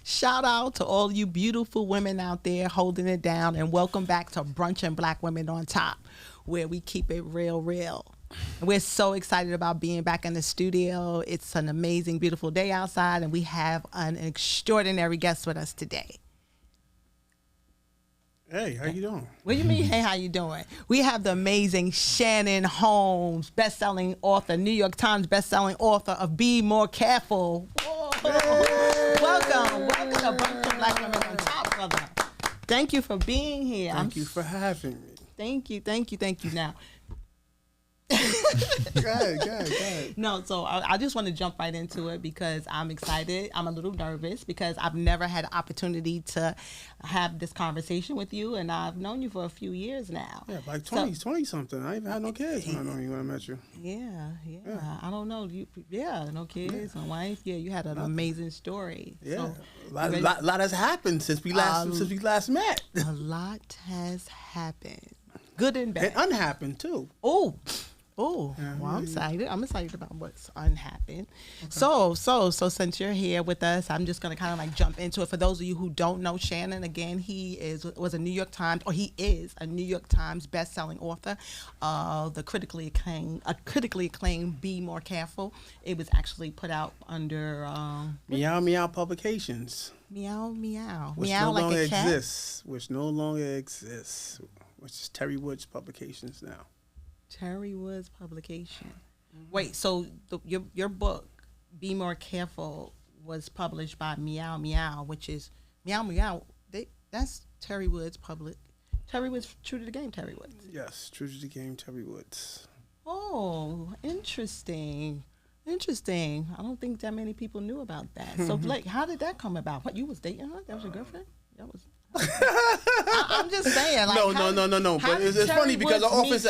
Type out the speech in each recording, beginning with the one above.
Shout out to all you beautiful women out there holding it down, and welcome back to Brunchin Black Women on Top, where we keep it real, real. We're so excited about being back in the studio. It's an amazing, beautiful day outside, and we have an extraordinary guest with us today. Hey, how you doing? What do you mean, hey, how you doing? We have the amazing Shannon Holmes, best-selling author, New York Times best-selling author of Be More Careful. Welcome to Brunchin Black Women on Top, brother. Thank you for being here. Thank you for having me. Thank you. Now, Go ahead. no, so I just want to jump right into it because I'm excited. I'm a little nervous because I've never had an opportunity to have this conversation with you, and I've known you for a few years now. Yeah, like 20 something. I even had no kids when I know you when I met you. Yeah. I don't know. No kids, no wife. Yeah, you had an amazing story. Yeah, So, a lot has happened since we last met. A lot has happened, good and bad, And unhappened too. Oh, well, I'm excited. I'm excited about what's unhappened. Okay. So since you're here with us, I'm just gonna kind of like jump into it. For those of you who don't know Shannon, again, he is a New York Times best-selling author. The critically acclaimed Be More Careful. It was actually put out under Meow Meow Publications. Meow Meow. Which meow no like longer a cat? exists. Which no longer exists. Which is Terry Woods Publications now. Terry Woods Publication. Wait, so your book, Be More Careful, was published by Meow Meow, which is Meow Meow. That's Terry Woods public. Terry Woods, True to the Game, Terry Woods. Yes, True to the Game, Terry Woods. Oh, interesting. I don't think that many people knew about that. So, Blake, how did that come about? What, you was dating her? That was your girlfriend? That was... I'm just saying. Like, no. But it's funny because I always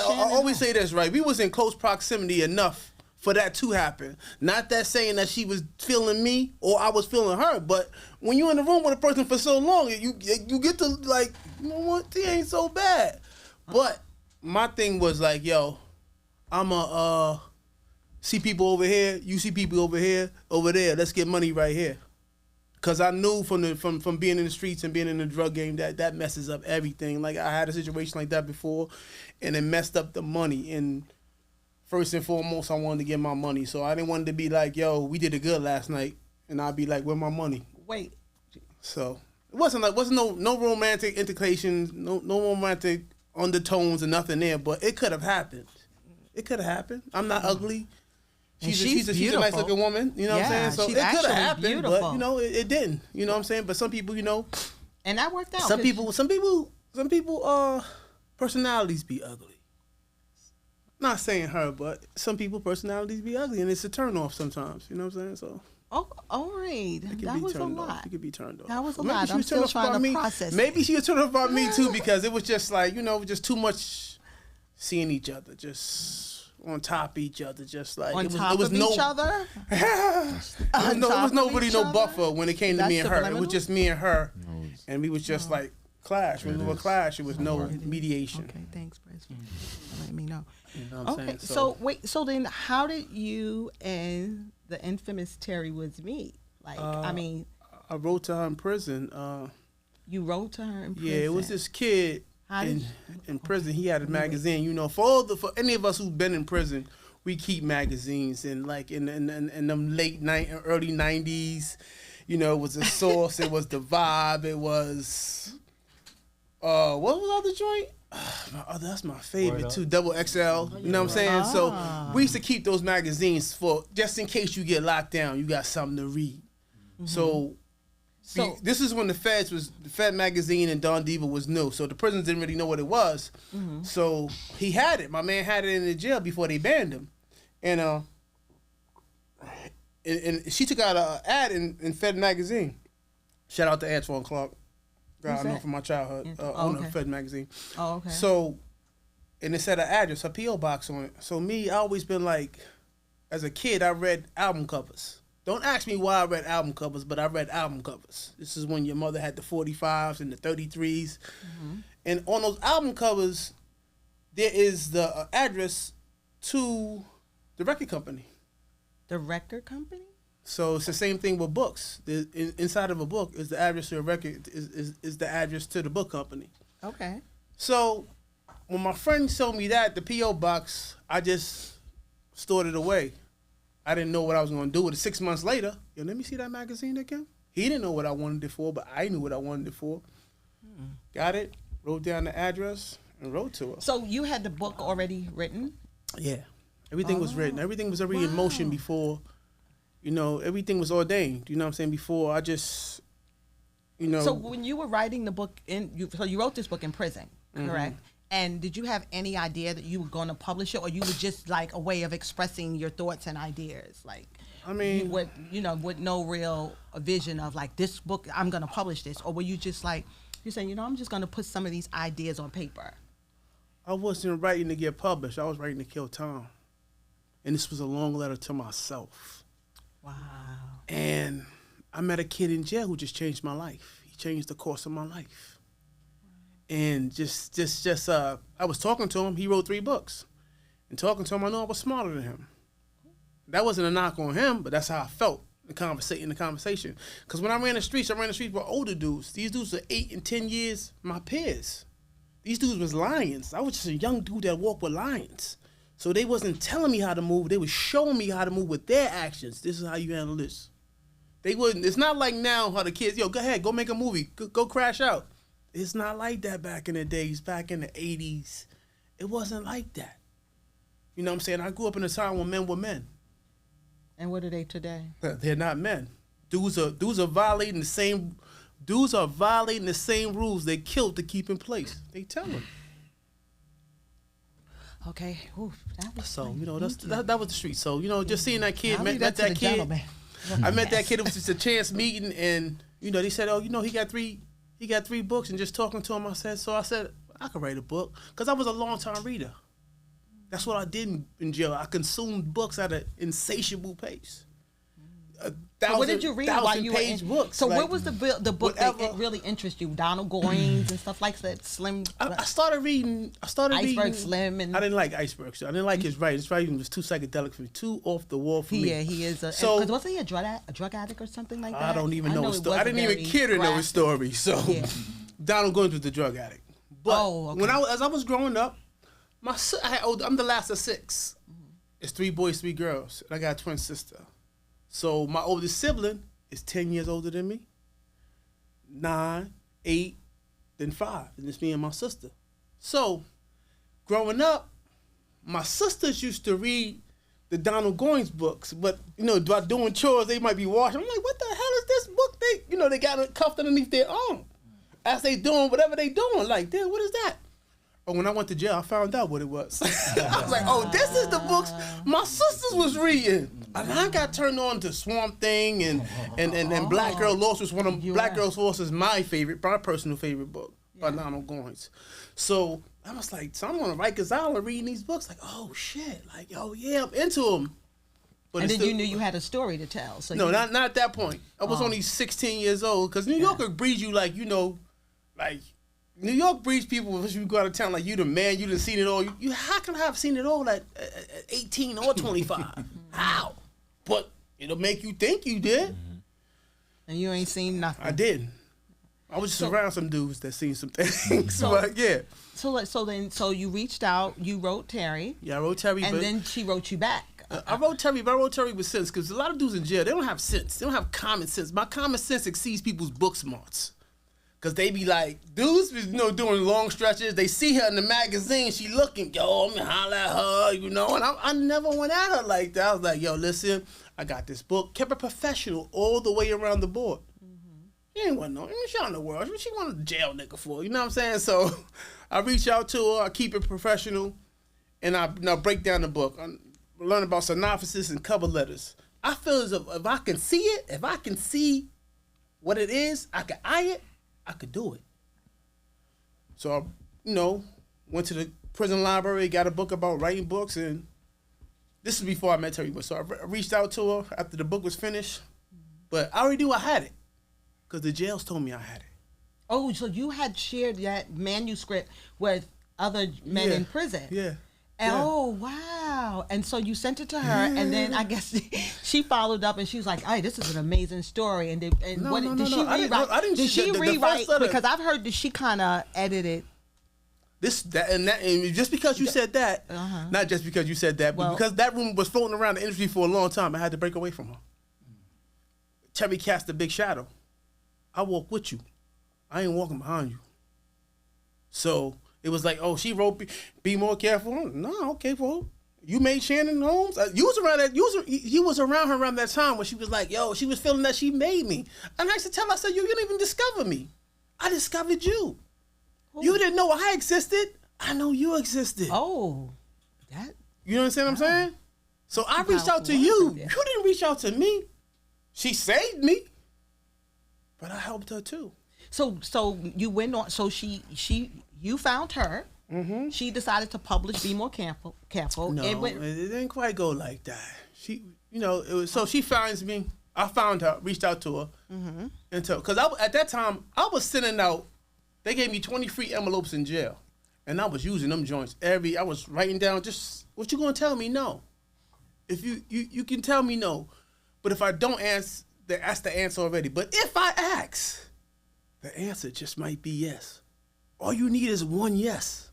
say this, right? We was in close proximity enough for that to happen. Not that saying that she was feeling me or I was feeling her, but when you're in the room with a person for so long, you get to like, you know what? He ain't so bad. But my thing was like, yo, I'ma see people over here, you see people over here, over there. Let's get money right here. Cause I knew from being in the streets and being in the drug game that messes up everything. Like I had a situation like that before, and it messed up the money. And first and foremost, I wanted to get my money, so I didn't want it to be like, "Yo, we did it good last night," and I'd be like, "Where's my money?" Wait. So it wasn't no romantic implications, no romantic undertones or nothing there, but it could have happened. It could have happened. I'm not ugly. She's a nice looking woman, you know what I'm saying? So it could have happened, beautiful. But you know, it didn't. You know what I'm saying? But some people, you know, and that worked out. Some people personalities be ugly. Not saying her, but some people personalities be ugly, and it's a turn off sometimes. You know what I'm saying? So. Oh, all right. That was a lot. She could be turned off. That was a lot. I'm still trying to process. Maybe she was turned off about me too, because it was just like, you know, just too much seeing each other, just on top of each other, just like on top of each other. There was nobody no buffer when it came to me and her. It was just me and her, and we was just like clash. When we were clash, it was no mediation. Okay, thanks, Bryce, for letting me know. You know what I'm saying? So wait, so then how did you and the infamous Terry Woods meet? Like, I mean, I wrote to her in prison. You wrote to her in prison? Yeah, it was this kid. In prison, he had a magazine. You know, for any of us who've been in prison, we keep magazines. And like in them early 90s, you know, it was a Source, it was the Vibe, it was what was the other joint? That's my favorite too, Double XL. You know what I'm saying? So we used to keep those magazines for just in case you get locked down, you got something to read. So this is when the Fed magazine and Don Diva was new, so the prisons didn't really know what it was. So he had it. My man had it in the jail before they banned him, and she took out an ad in Fed magazine. Shout out to Antoine Clark, guy I know from my childhood, owner of Fed magazine. Oh, okay. So, and it said an address, her PO box on it. So I always been like, as a kid, I read album covers. Don't ask me why I read album covers, but I read album covers. This is when your mother had the 45s and the 33s. And on those album covers, there is the address to the record company. The record company? So it's the same thing with books. Inside of a book is the address to a record, is the address to the book company. Okay. So when my friend showed me that, the P.O. box, I just stored it away. I didn't know what I was going to do with it. 6 months later, yo, let me see that magazine again. He didn't know what I wanted it for, but I knew what I wanted it for. Got it, wrote down the address, and wrote to her. So you had the book already written? Yeah. Everything was written. Everything was already in motion before, everything was ordained. You know what I'm saying? Before I just, So when you were writing the book, so you wrote this book in prison, correct? And did you have any idea that you were going to publish it, or you were just like a way of expressing your thoughts and ideas? Like, I mean, with no real vision of like, this book, I'm going to publish this, or were you just like, you're saying, I'm just going to put some of these ideas on paper? I wasn't writing to get published. I was writing to kill time. And this was a long letter to myself. Wow. And I met a kid in jail who just changed my life. He changed the course of my life. And I was talking to him. He wrote 3 books. And talking to him, I knew I was smarter than him. That wasn't a knock on him, but that's how I felt in the conversation. Because when I ran the streets with older dudes. These dudes were 8 and 10 years my peers. These dudes was lions. I was just a young dude that walked with lions. So they wasn't telling me how to move. They was showing me how to move with their actions. This is how you handle this. They wouldn't. It's not like now how the kids, go ahead, go make a movie, go crash out. It's not like that back in the days, back in the 80s. It wasn't like that. You know what I'm saying? I grew up in a time when men were men. And what are they today? They're not men. Dudes are violating the same rules they killed to keep in place. They tell them. Okay. Oof, that was so that was the street. So just seeing that kid, met that kid. Gentleman. I met that kid. It was just a chance meeting, and they said, he got 3 books, and just talking to him, I said I could write a book because I was a long-time reader. That's what I did in jail. I consumed books at an insatiable pace. So what did you read while you were in books? So what was the book that really interested you? Donald Goines and stuff like that. Slim. I started reading. Iceberg Slim. And I didn't like Iceberg. I didn't like his writing. His writing was too psychedelic for me, too off the wall for me. Yeah, he is. Because wasn't he a drug addict or something like that? I don't even know his story. I didn't even care to know his story. So Donald Goines was the drug addict. But when as I was growing up, I'm the last of 6. It's 3 boys, 3 girls, and I got a twin sister. So my oldest sibling is 10 years older than me, 9, 8, then 5, and it's me and my sister. So growing up, my sisters used to read the Donald Goines books, but by doing chores, they might be washing. I'm like, what the hell is this book? They got it cuffed underneath their arm as they doing whatever they doing. Like, damn, what is that? But when I went to jail, I found out what it was. I was like, oh, this is the books my sisters was reading. And I got turned on to Swamp Thing and Black Girl Lost was one of Black Girl Lost is my personal favorite book by Donald Goines. So I was like, so I'm gonna write because I was reading these books like, oh shit, like, oh yeah, I'm into them. But and then you knew you had a story to tell. So no, not at that point. I was only 16 years old because New York would breed you like, like. New York breeds people if you go out of town like you the man, you done seen it all. You how can I have seen it all at 18 or 25? How? But it'll make you think you did. And you ain't seen nothing. I didn't. I was just around some dudes that seen some things. But yeah. So you reached out, you wrote Terry. Yeah, I wrote Terry. And then she wrote you back. I wrote Terry, but I wrote Terry with sense because a lot of dudes in jail, they don't have sense. They don't have common sense. My common sense exceeds people's book smarts. Cause they be like, dudes be doing long stretches. They see her in the magazine. She looking, yo, I'm gonna holler at her, And I never went at her like that. I was like, yo, listen, I got this book. Kept it professional all the way around the board. She ain't want she out in the world. She want a jail nigga for, you know what I'm saying? So I reach out to her. I keep it professional, and I break down the book. I learn about synopsis and cover letters. I feel as if I can see it, if I can see what it is, I can eye it. I could do it. So I, went to the prison library, got a book about writing books, and this is before I met Terry. So I reached out to her after the book was finished, but I already knew I had it because the jails told me I had it. Oh, so you had shared that manuscript with other men in prison? Yeah. Oh, wow. wow. And so you sent it to her, and then I guess she followed up, and she was like, "Hey, this is an amazing story." And did she rewrite? I didn't. Did she rewrite? Because I've heard that she kind of edited. And just because you said that, not just because you said that, but because that rumor was floating around the industry for a long time, I had to break away from her. Terry cast a big shadow. I walk with you. I ain't walking behind you. So it was like, oh, she wrote, be more careful. No, okay, well, you made Shannon Holmes. You was around that. You was around her around that time when she was like, yo, she was feeling that she made me. And I used to tell her, I said, you didn't even discover me. I discovered you. Oh. You didn't know I existed. I know you existed. Oh, that. You understand what I'm saying? So I reached out to you. You didn't reach out to me. She saved me, but I helped her too. So you went on. So you found her. Mm-hmm. She decided to publish Be More Careful. No, it didn't quite go like that. She, it was so she finds me. I found her, reached out to her, because at that time I was sending out. They gave me 20 free envelopes in jail, and I was using them joints I was writing down just what you gonna tell me no. If you can tell me no. But if I don't answer, that's the answer already. But if I ask, the answer just might be yes. All you need is one yes.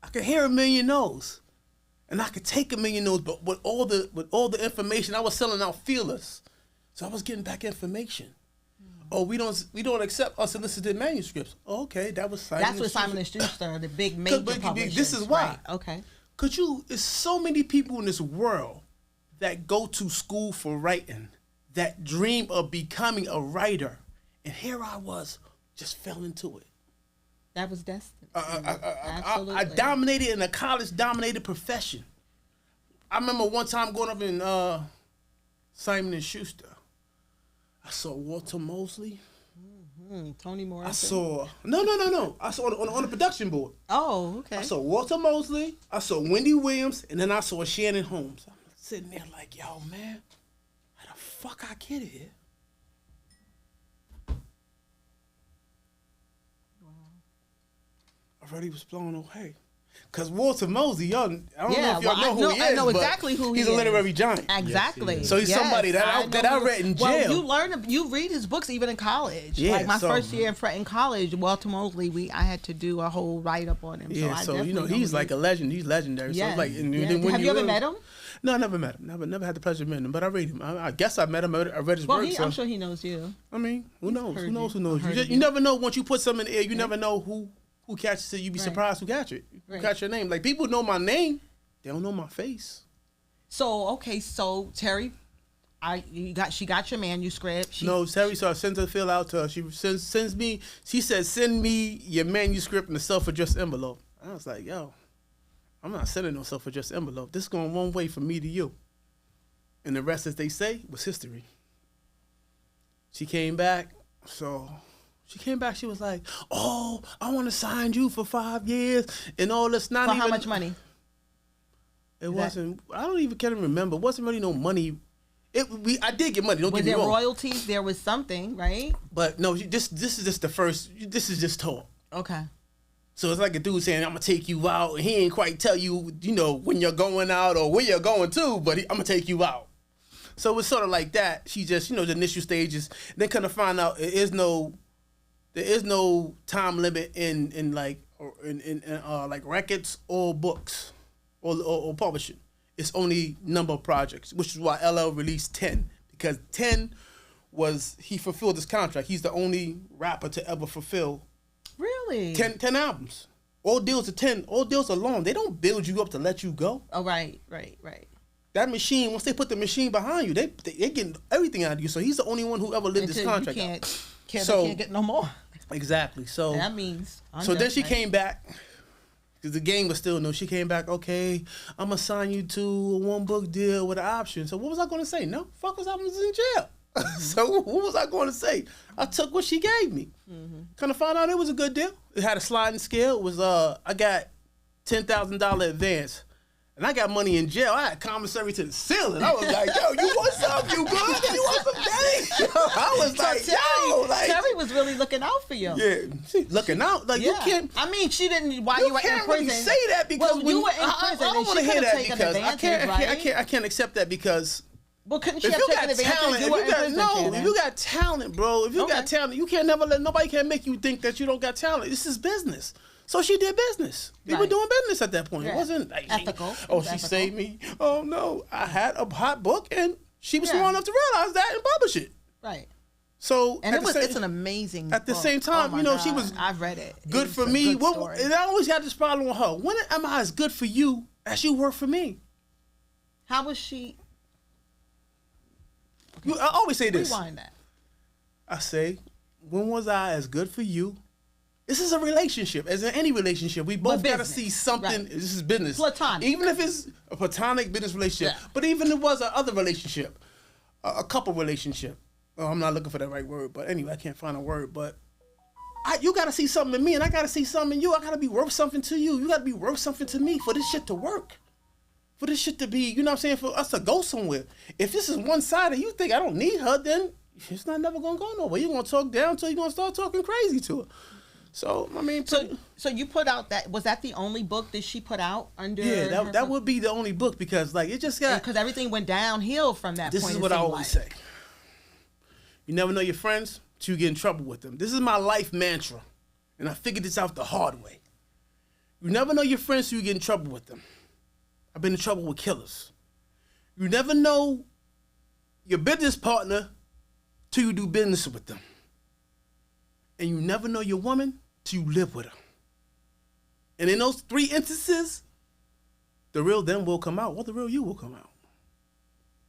I could hear a million no's, and I could take a million no's. But with all the information, I was selling out feelers, so I was getting back information. Oh, we don't accept unsolicited manuscripts. Oh, okay, that was Simon. That's what Simon & Schuster, the big major publishers. This is why. Right. Okay. There's so many people in this world that go to school for writing, that dream of becoming a writer. And here I was, just fell into it. That was destiny. Absolutely. I dominated in a college-dominated profession. I remember one time going up in Simon & Schuster. I saw Walter Mosley. Toni Morrison. I saw... No. I saw on the production board. Oh, okay. I saw Walter Mosley. I saw Wendy Williams. And then I saw Shannon Holmes. Sitting there like, yo, man, how the fuck I get here? Wow. I already was blown away. Because Walter Mosley, I don't know if y'all know who he is. I know exactly who he is. He's a literary giant. Exactly. Yes, so he's somebody that I read in jail. Well, you read his books even in college. Yeah, like my first year in college, Walter Mosley, I had to do a whole write-up on him. Yeah, so he's like a legend. He's legendary. Yes. So like, have you ever met him? No, I never met him. Never had the pleasure of meeting him, but I read him. I guess I met him. I read his work. I'm sure he knows you. I mean, who knows? Who knows you? You never know once you put something in the air. You never know who catches it. You be surprised who catch it. Who catch your name. Like, people know my name. They don't know my face. So Terry, she got your manuscript. No, Terry, so I sent her to fill out to her. She sends me, she said, send me your manuscript in a self-addressed envelope. I was like, yo, I'm not sending no self-addressed envelope. This is going one way from me to you. And the rest, as they say, was history. She came back, she was like, oh, I want to sign you for 5 years and all this. For how much money? It wasn't, I don't even can't remember. It wasn't really no money. I did get money, don't get me wrong. Was there royalties? There was something, right? But no, this is just the first, this is just talk. Okay. So it's like a dude saying, I'm going to take you out. And he ain't quite tell you, when you're going out or where you're going to, but I'm going to take you out. So it's sort of like that. She just, the initial stages. Then kind of find out there is no time limit in like records or books or publishing. It's only number of projects, which is why LL released 10, because 10 he fulfilled his contract. He's the only rapper to ever fulfill. Really? 10 albums. All deals are 10. All deals are long. They don't build you up to let you go. Oh, right. That machine, once they put the machine behind you, they get everything out of you. So he's the only one who ever lived this contract. They can't get no more. Exactly. So that means. So then she came back, because the game was still new. She came back, okay, I'm going to sign you to a one-book deal with an option. So what was I going to say? No, fuck was I was in jail. So what was I going to say? I took what she gave me. Kind of found out it was a good deal. It had a sliding scale. It was I got $10,000 advance And I got money in jail. I had commissary to the ceiling. I was like, yo, you want some? You good? You want some daddy? I was like, Terry was really looking out for you. Yeah, she looking out. Like, you can't. I mean, she didn't, while you were in prison. You can't really say that because when you were in prison, I don't want to hear that because I can't accept that because. Well, couldn't she have taken advantage? If you got talent, bro, if you got talent, you can't never let nobody can make you think that you don't got talent. This is business. So she did business. We were doing business at that point. Yeah. It wasn't like ethical. She saved me. Oh no, I had a hot book, and she was smart enough to realize that and publish it. Right. So it's an amazing. At the same time, she was. I've read it. Good for me. And I always had this problem with her. When am I as good for you as you were for me? How was she? I always say this. Rewind that. I say, when was I as good for you? This is a relationship. As in any relationship, we both got to see something. Right. This is business. Platonic. Even if it's a platonic business relationship. Yeah. But even if it was another relationship, a couple relationship. Oh, I'm not looking for that right word. But anyway, I can't find a word. But you got to see something in me, and I got to see something in you. I got to be worth something to you. You got to be worth something to me for this shit to work. For this shit to be, you know what I'm saying, for us to go somewhere. If this is one-sided, you think I don't need her, then it's not never going to go nowhere. You're going to talk down until you're going to start talking crazy to her. So, I mean... So you put out that... Was that the only book that she put out under... Yeah, that would be the only book because, like, it just got... Because everything went downhill from that point. This is what I always say. You never know your friends till you get in trouble with them. This is my life mantra. And I figured this out the hard way. You never know your friends till you get in trouble with them. I've been in trouble with killers. You never know your business partner till you do business with them. And you never know your woman till you live with her. And in those three instances, the real them will come out, or the real you will come out.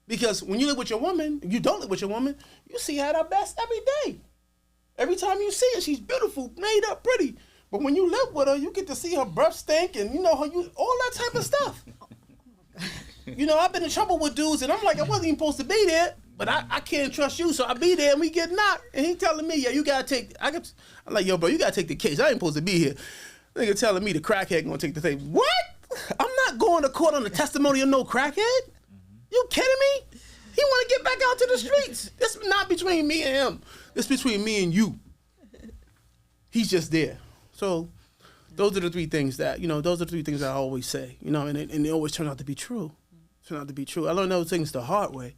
Because when you live with your woman, if you don't live with your woman, you see her at her best every day. Every time you see her, she's beautiful, made up, pretty. But when you live with her, you get to see her breath stink and all that type of stuff. I've been in trouble with dudes, and I'm like, I wasn't even supposed to be there, but I can't trust you, so I be there, and we get knocked. And he telling me, yeah, you gotta take. I'm like, yo, bro, you gotta take the case. I ain't supposed to be here. Nigga telling me the crackhead gonna take the case. What? I'm not going to court on the testimony of no crackhead. You kidding me? He want to get back out to the streets. This is not between me and him. This is between me and you. He's just there. So. Those are the three things that, I always say, and they always turn out to be true. I learned those things the hard way.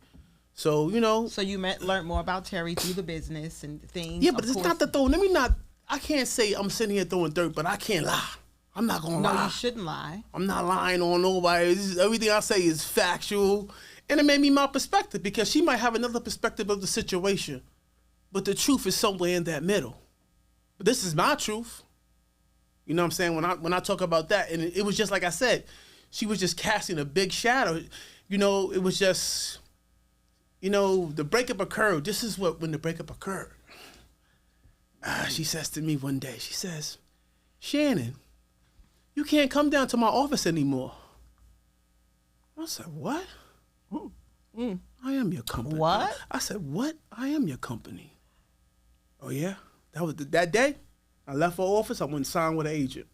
So, So you learned more about Terry through the business and things. Yeah, but it's not the throw. I can't say I'm sitting here throwing dirt, but I can't lie. I'm not going to lie. No, you shouldn't lie. I'm not lying on nobody. Everything I say is factual. And it made me my perspective because she might have another perspective of the situation. But the truth is somewhere in that middle. But this is my truth. You know what I'm saying? When I talk about that, and it was just like I said, she was just casting a big shadow. It was just, the breakup occurred. This is when the breakup occurred. She says to me one day, she says, Shannon, you can't come down to my office anymore. I said, what? I am your company. What? I said, what? I am your company. Oh, yeah? That was that day? I left her office. I went and signed with an agent.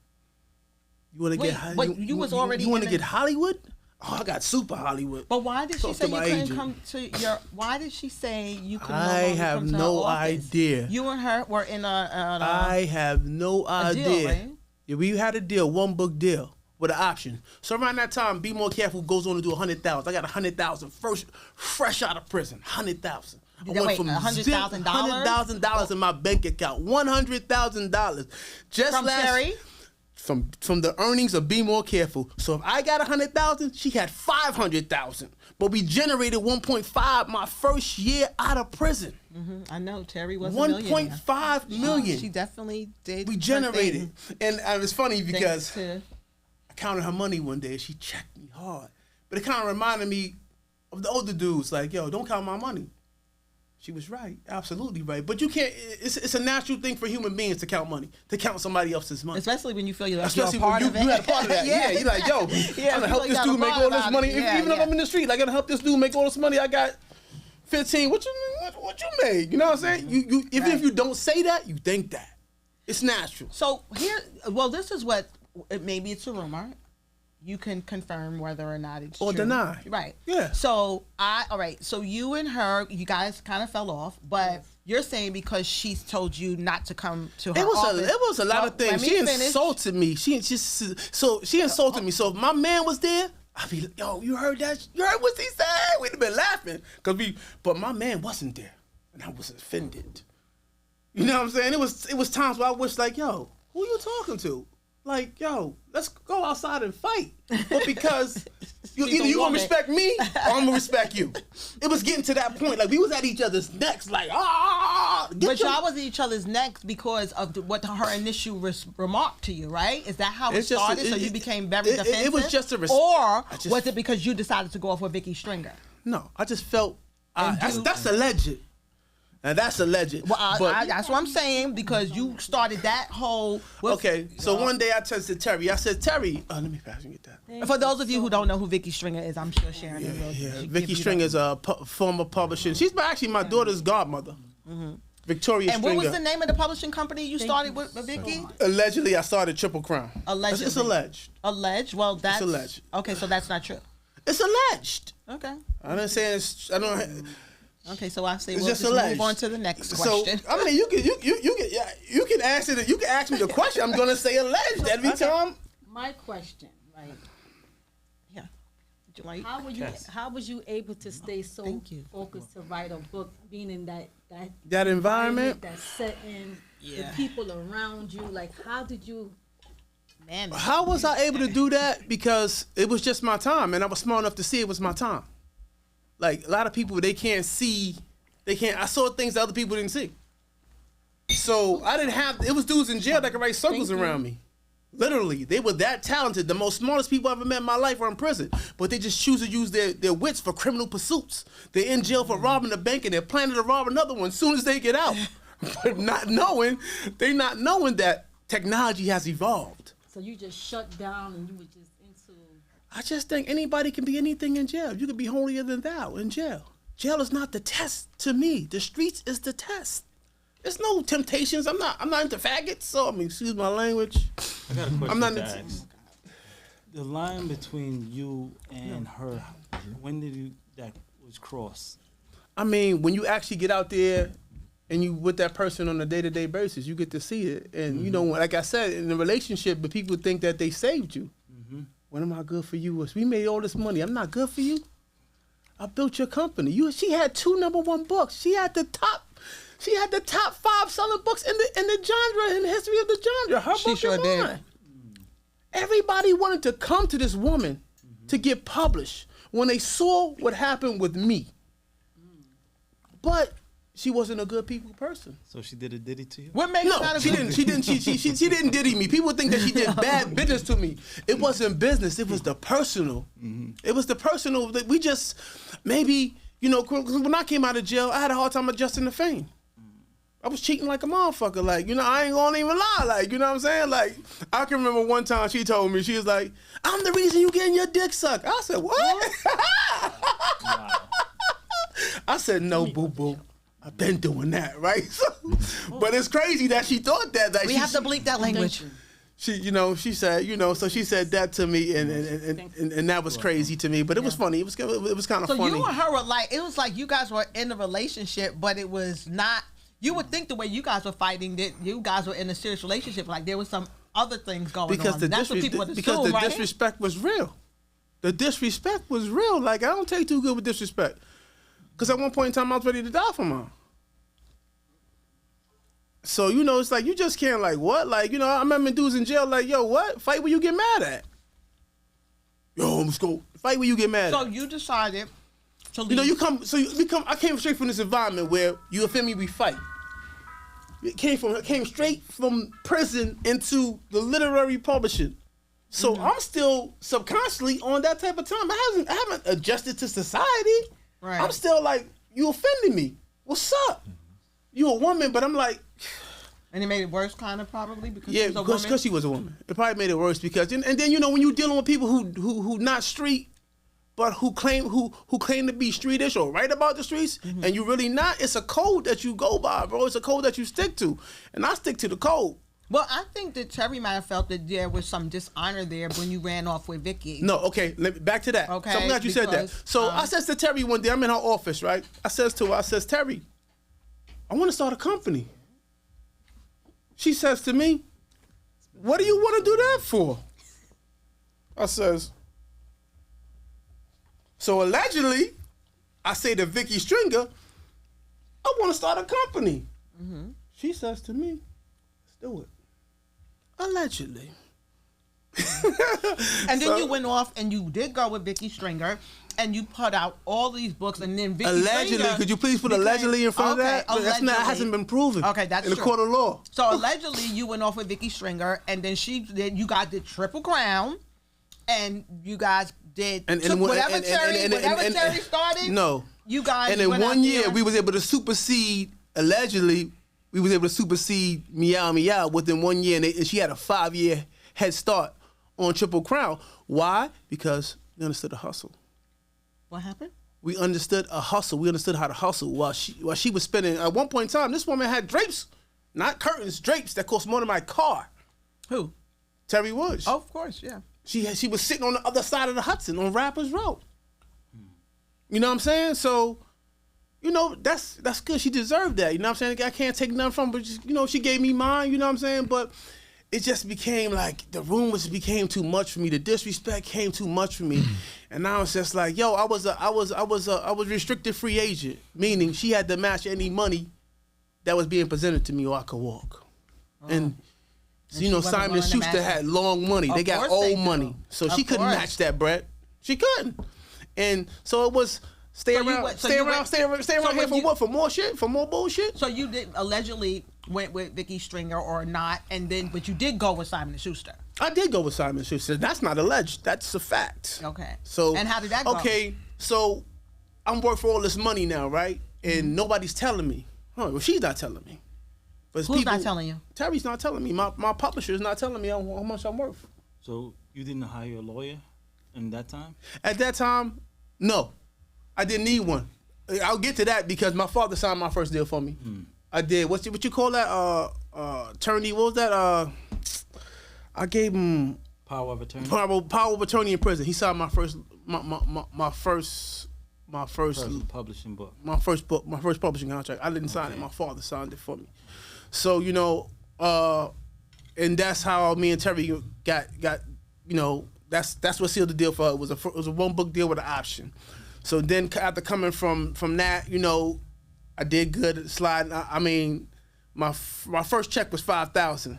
You want to get Hollywood? You was already. You want to get Hollywood? Oh, I got super Hollywood. But why did she say you couldn't come to your? Why did she say you couldn't? I have no idea. You and her were in a I have no idea. Deal, right? Yeah, we had a deal, one book deal with an option. So around that time, Be More Careful goes on to do 100,000. I got 100,000 fresh out of prison. 100,000. I went from $100,000 in my bank account. $100,000. From Terry? From the earnings of Be More Careful. So if I got 100,000, she had 500,000. But we generated 1.5 my first year out of prison. Mm-hmm. I know Terry was 1.5 million. She definitely did. We generated, and it's funny because I counted her money one day. She checked me hard, but it kind of reminded me of the older dudes. Like, yo, don't count my money. She was right, absolutely right. But you can't. It's a natural thing for human beings to count money, to count somebody else's money. Especially when you feel you're a part of it. You had a part of that. Yeah, you're like, yo, I'm gonna help this dude make all this money. Even if I'm in the street, I gotta help this dude make all this money. I got 15. What you made? You know what I'm saying? Even if you don't say that, you think that. It's natural. So this is what maybe it's a rumor. you can confirm whether or not it's or true. deny. Right. Yeah. So all right. So you and her, you guys kind of fell off, but you're saying because she's told you not to come to her office. It was a lot of things. She insulted me. She insulted me. So if my man was there, I'd be like, yo, you heard that? You heard what he said? We'd have been laughing. But my man wasn't there, and I was offended. You know what I'm saying? It was times where I wish like, yo, who you talking to? Like, yo, let's go outside and fight. But because either you gonna respect me or I'm gonna respect you. It was getting to that point. Like, we was at each other's necks, like, But y'all was at each other's necks because of what her initial remark to you, right? Is that how it started? So you became very defensive? It was just a Or was it because you decided to go off with Vicky Stringer? No, I just felt, that's alleged. And that's alleged. Well, that's what I'm saying, because you started that whole... Okay, so one day I texted Terry. I said, Terry, let me pass and get that. For those of you who don't know who Vicky Stringer is, I'm sure Sharon will. Yeah. Vicky Stringer is a former publisher. She's actually my daughter's godmother. Victoria and Stringer. What was the name of the publishing company you started with Vicky? Allegedly, I started Triple Crown. Allegedly. It's alleged. Alleged? Well, that's... It's alleged. Okay, so that's not true. It's alleged. Okay. I didn't say it's... I don't... Okay, so I say we'll just move on to the next question. So I mean, you can ask it. You can ask me the question. I'm gonna say alleged every time. My question, like, yeah, how was you able to stay so focused to write a book, being in that environment, that setting, the people around you? Like, how did you? How was I able to do that? Because it was just my time, and I was smart enough to see it was my time. Like, a lot of people, I saw things that other people didn't see. So I didn't have, it was dudes in jail that could write circles around me. Literally, they were that talented. The most smartest people I ever met in my life are in prison, but they just choose to use their wits for criminal pursuits. They're in jail for robbing a bank, and they're planning to rob another one as soon as they get out. But not knowing that technology has evolved. So you just shut down and you were just into... I just think anybody can be anything in jail. You can be holier than thou in jail. Jail is not the test to me. The streets is the test. There's no temptations. I'm not into faggots. So, I mean, excuse my language. I got a question I'm not to into... ask. The line between you and her, when did that was crossed? I mean, when you actually get out there and you with that person on a day-to-day basis, you get to see it. And, you know, like I said, in a relationship, but people think that they saved you. When am I good for you? We made all this money. I'm not good for you. I built your company. She had 2 #1 books. She had the top 5 selling books in the genre, in the history of the genre. Her book sure and did. mine. Everybody wanted to come to this woman to get published when they saw what happened with me. But she wasn't a good people person. So she did a ditty to you? What makes No, she didn't. She didn't diddy me. People think that she did bad business to me. It wasn't business. It was the personal. It was the personal that we just maybe, you know, 'cause when I came out of jail, I had a hard time adjusting to fame. I was cheating like a motherfucker. Like, you know, I ain't gonna even lie. Like, you know what I'm saying? Like, I can remember one time she told me, she was like, "I'm the reason you getting your dick sucked." I said, "What?" Wow. I said, "No, boo boo. I've been doing that, right?" But it's crazy that she thought that. Like, We have to bleep that language. She said, so she said that to me, and that was crazy to me. But it was funny. It was kind of funny. So you and her were like, it was like you guys were in a relationship, but it was not. You would think the way you guys were fighting that you guys were in a serious relationship, like there was some other things going on. That's what people would assume, because the right? disrespect was real. The disrespect was real. Like, I don't take too good with disrespect. Because at one point in time, I was ready to die for mine. So, you know, it's like, you just can't, like, what? Like, you know, I remember dudes in jail, like, yo, what? Fight where you get mad at. Yo, let's go. Fight where you get mad at. So you decided to leave. You know, I came straight from this environment where, you feel me, we fight. It came straight from prison into the literary publishing. So I'm still subconsciously on that type of time. I haven't adjusted to society. Right. I'm still like, you offended me. What's up? You a woman, but I'm like... And it made it worse, kind of, probably, because she was a woman? because she was a woman. It probably made it worse because... And then, you know, when you're dealing with people who not street, but who claim to be streetish or write about the streets, and you really not, it's a code that you go by, bro. It's a code that you stick to. And I stick to the code. Well, I think that Terry might have felt that there was some dishonor there when you ran off with Vicky. No, okay, back to that. Okay, so I'm glad you said that. So I says to Terry one day, I'm in her office, right? I says, Terry, I want to start a company. She says to me, what do you want to do that for? I says, so allegedly, I say to Vicky Stringer, I want to start a company. Mm-hmm. She says to me, let's do it. Allegedly. And then you went off and you did go with Vicky Stringer and you put out all these books and then Vicky allegedly, Stringer could you please put allegedly in front of that? That hasn't been proven. Okay, that's in the court of law. So allegedly you went off with Vicky Stringer and then you guys did Triple Crown and you guys did whatever Terry started. No. You guys and in 1 year we was able to supersede allegedly. We was able to supersede Meow Meow within 1 year, and she had a 5-year head start on Triple Crown. Why? Because we understood the hustle. What happened? We understood a hustle. We understood how to hustle. While she was spending, at one point in time, this woman had drapes, not curtains, drapes that cost more than my car. Who? Terry Woods. Oh, of course, yeah. She was sitting on the other side of the Hudson on Rappers Row. You know what I'm saying? So, you know, that's good. She deserved that. You know what I'm saying? I can't take nothing from her, but just, you know, she gave me mine, you know what I'm saying? But it just became like the rumors became too much for me. The disrespect came too much for me. And now it's just like, yo, I was restricted free agent, meaning she had to match any money that was being presented to me or I could walk. And you know, Simon & Schuster had long money. They got old money. So she couldn't match that, Brett. She couldn't. And so it was stay around here for what? For more shit? For more bullshit? So you did allegedly went with Vicky Stringer or not, but you did go with Simon & Schuster. I did go with Simon & Schuster. That's not alleged. That's a fact. Okay. So and how did that go? Okay, so I'm worth for all this money now, right? And nobody's telling me. Oh, well, she's not telling me. But who's not telling you? Terry's not telling me. My publisher is not telling me how much I'm worth. So you didn't hire a lawyer in that time? At that time, no. I didn't need one. I'll get to that because my father signed my first deal for me. I did. What you call that? Attorney? What was that? I gave him power of attorney. Power of attorney in prison. He signed my first publishing book. My first publishing contract. I didn't sign it. My father signed it for me. So, you know, and that's how me and Terry got you know, that's what sealed the deal for her. It was a 1 book deal with an option. So then after coming from that, you know, I did good at sliding. I mean, my first check was $5,000.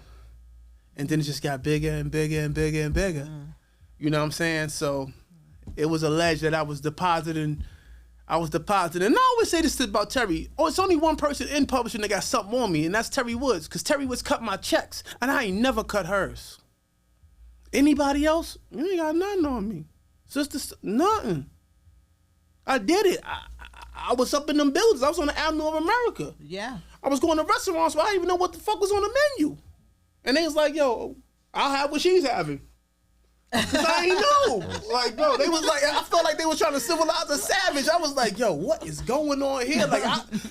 And then it just got bigger and bigger and bigger and bigger. You know what I'm saying? So it was alleged that I was depositing. And I always say this about Terry. Oh, it's only one person in publishing that got something on me, and that's Terry Woods. Because Terry Woods cut my checks, and I ain't never cut hers. Anybody else? You ain't got nothing on me. Sister, nothing. I did it. I was up in them buildings. I was on the Avenue of America. Yeah. I was going to restaurants where I didn't even know what the fuck was on the menu. And they was like, yo, I'll have what she's having. Cause I ain't know. Like, bro, they was like, I felt like they was trying to civilize a savage. I was like, yo, what is going on here? Like,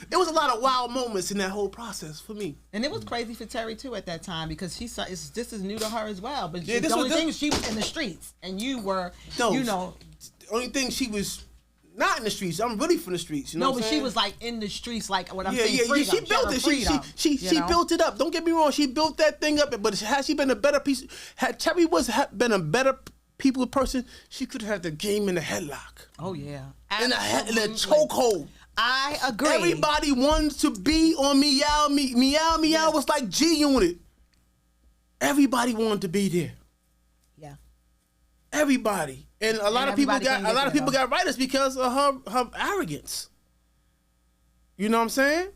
it was a lot of wild moments in that whole process for me. And it was crazy for Terry too at that time because she saw this is new to her as well. But the only thing she was in the streets, and you were, you know, the only thing she was not in the streets. I'm really from the streets. You know what I'm saying? She was like in the streets, like what I'm saying. Yeah, she built it. She built it up. Don't get me wrong. She built that thing up. But had she been a better piece, had Terry been a better people person, she could have had the game in the headlock. Oh yeah, in a chokehold. I agree. Everybody wanted to be on Meow Meow. Meow was like G Unit. Everybody wanted to be there. Yeah. Everybody. And a lot of people got writers because of her arrogance. You know what I'm saying?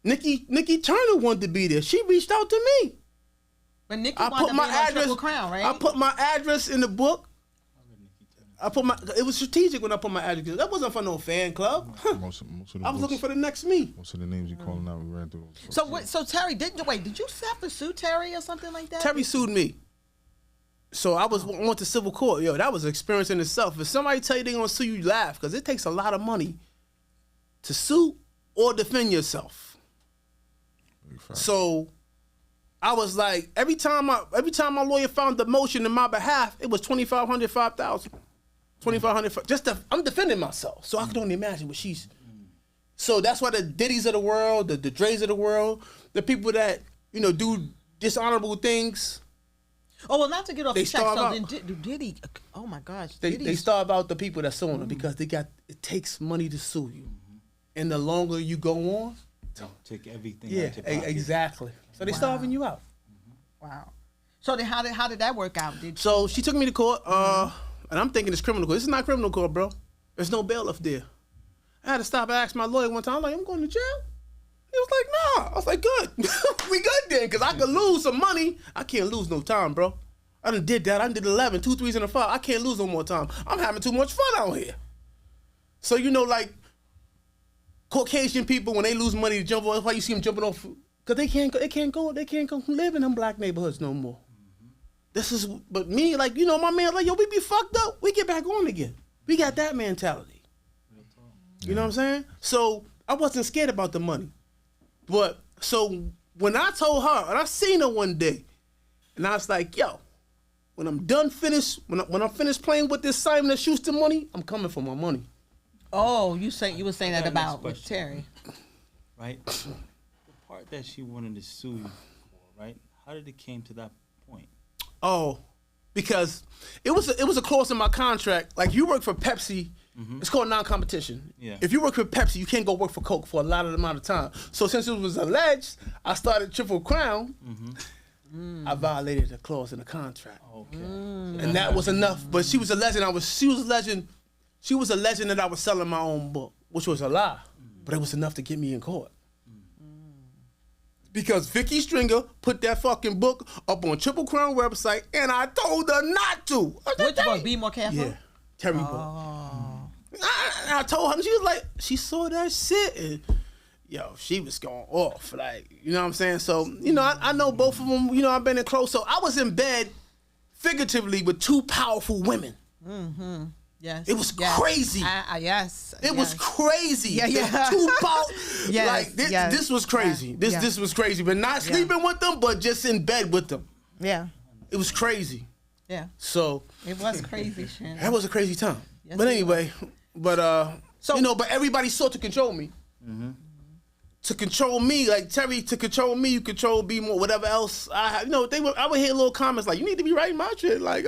Nikki Turner wanted to be there. She reached out to me. But Nikki wanted to be on Triple Crown, right? I put my address in the book. It was strategic when I put my address. That wasn't for no fan club. Most of the I was looking for the next me. Most of the names you calling out, we ran through. So Terry, did you have to sue Terry or something like that? Terry sued me. So I went to civil court. Yo, that was an experience in itself. If somebody tell you they're gonna sue you, laugh, because it takes a lot of money to sue or defend yourself. So I was like, every time my lawyer found the motion in my behalf, it was $2,500, $5,000, $2,500. I'm defending myself, so I can only imagine what she's. So that's why the Diddy's of the world, the Dre's of the world, the people that do dishonorable things. Oh well, not to get off They the check. starve So out. then Diddy. Oh my gosh, They starve out the people that suing them because it takes money to sue you, and the longer you go on, Take everything. yeah, out your pocket. exactly. So they starving you out. Wow. So then, how did that work out? So she took me to court, and I'm thinking it's criminal court. This is not criminal court, bro. There's no bail up there. I had to stop and ask my lawyer one time. I'm like, I'm going to jail? He was like, nah. I was like, good. We good then, because I could lose some money. I can't lose no time, bro. I done did that. I done did 11, 2 3s and a 5. I can't lose no more time. I'm having too much fun out here. So, like, Caucasian people, when they lose money to jump off, that's why you see them jumping off, because they can't go live in them black neighborhoods no more. But me, like, my man, like, yo, we be fucked up. We get back on again. We got that mentality. You know what I'm saying? So I wasn't scared about the money. But so when I told her, and I seen her one day, and I was like, yo, when I'm finished playing with this Simon & Schuster money, I'm coming for my money. Oh, you were saying that Next about question. Terry. Right? The part that she wanted to sue you for, right? How did it came to that point? Oh, because it was a clause in my contract. Like, you work for Pepsi, it's called non-competition. Yeah. If you work for Pepsi, you can't go work for Coke for a lot of the amount of time. So since it was alleged, I started Triple Crown. I violated the clause in the contract. Okay. And that was enough. But she was alleging she was alleging that I was selling my own book, which was a lie. But it was enough to get me in court. Because Vicky Stringer put that fucking book up on Triple Crown website, and I told her not to. Which book? Be More Careful? Yeah, Terry book. I told her, and she was like, she saw that shit, and yo, she was going off, like, you know what I'm saying? So, I know both of them, I've been in close, so I was in bed, figuratively, with 2 powerful women. Mm-hmm. Yes. It was crazy. Yes. It was crazy. Yeah. 2 powerful. Yes, Like, yes. this was crazy. Yeah. This was crazy, but not sleeping with them, but just in bed with them. Yeah. It was crazy. Yeah. So It was crazy, Shannon. that was a crazy time. Yes, But it anyway, but everybody sought to control me. To control me, like Terry, to control me, you control B more, whatever else I have. I would hear little comments like, "You need to be writing my shit." Like,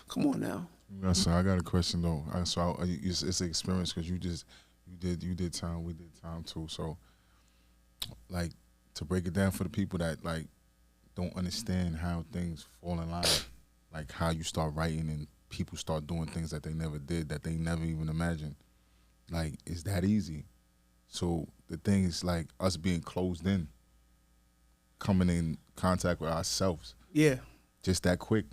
come on now. So I got a question though. It's an experience because you did time, we did time too. So, like, to break it down for the people that like don't understand how things fall in line, like how you start writing and people start doing things that they never did, that they never even imagined. Like, it's that easy. So the thing is, like, us being closed in, coming in contact with ourselves, Yeah. just that quick.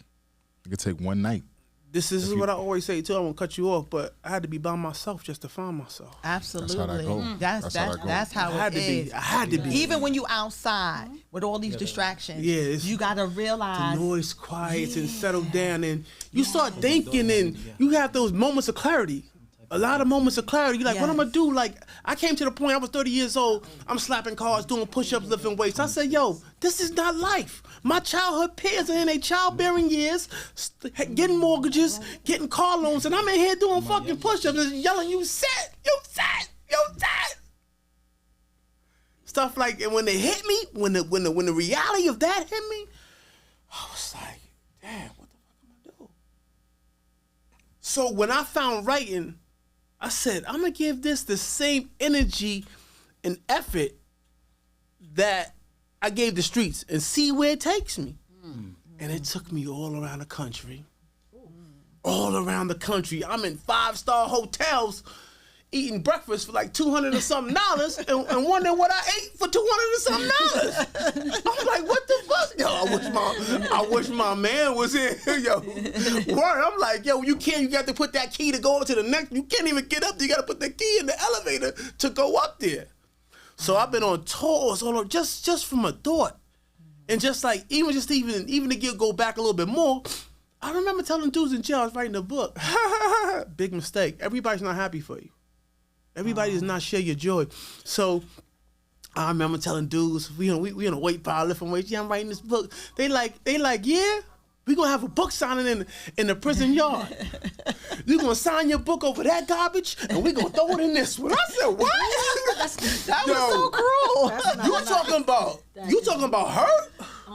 It could take one night. This is what I always say too. I won't cut you off, but I had to be by myself just to find myself. Absolutely. That's how that go. That's how I had it to is. be. I had to be. Even when you outside with all these distractions, you gotta realize the noise quiets and settle down, and you start thinking, and you have those moments of clarity. A lot of moments of clarity. You're like, what I'm gonna do? Like, I came to the point, I was 30 years old, I'm slapping cars, doing push-ups, lifting weights. I said, yo, this is not life. My childhood peers are in their childbearing years, getting mortgages, getting car loans, and I'm in here doing fucking push-ups and yelling, you set. Stuff like, and when they hit me, when the reality of that hit me, I was like, damn, what the fuck am I doing? So when I found writing, I said, I'm going to give this the same energy and effort that I gave the streets and see where it takes me. And it took me all around the country. All around the country. I'm in 5-star hotels eating breakfast for like $200 and something and wondering what I ate for $200 and something. I'm like, what the fuck? Yo, I wish my man was here. Yo, word. I'm like, yo, you got to put that key to go up to the next. You can't even get up there. You got to put the key in the elevator to go up there. So I've been on tours all over, just from a thought. And just like, even to go back a little bit more, I remember telling dudes in jail I was writing a book. Big mistake. Everybody's not happy for you. Everybody does not share your joy. So I remember telling dudes, we in a weight pile lifting weights. Yeah, I'm writing this book. They like, yeah, we gonna have a book signing in the prison yard. You gonna sign your book over that garbage, and we gonna throw it in this one. I said, what? That was so cruel. You talking about her?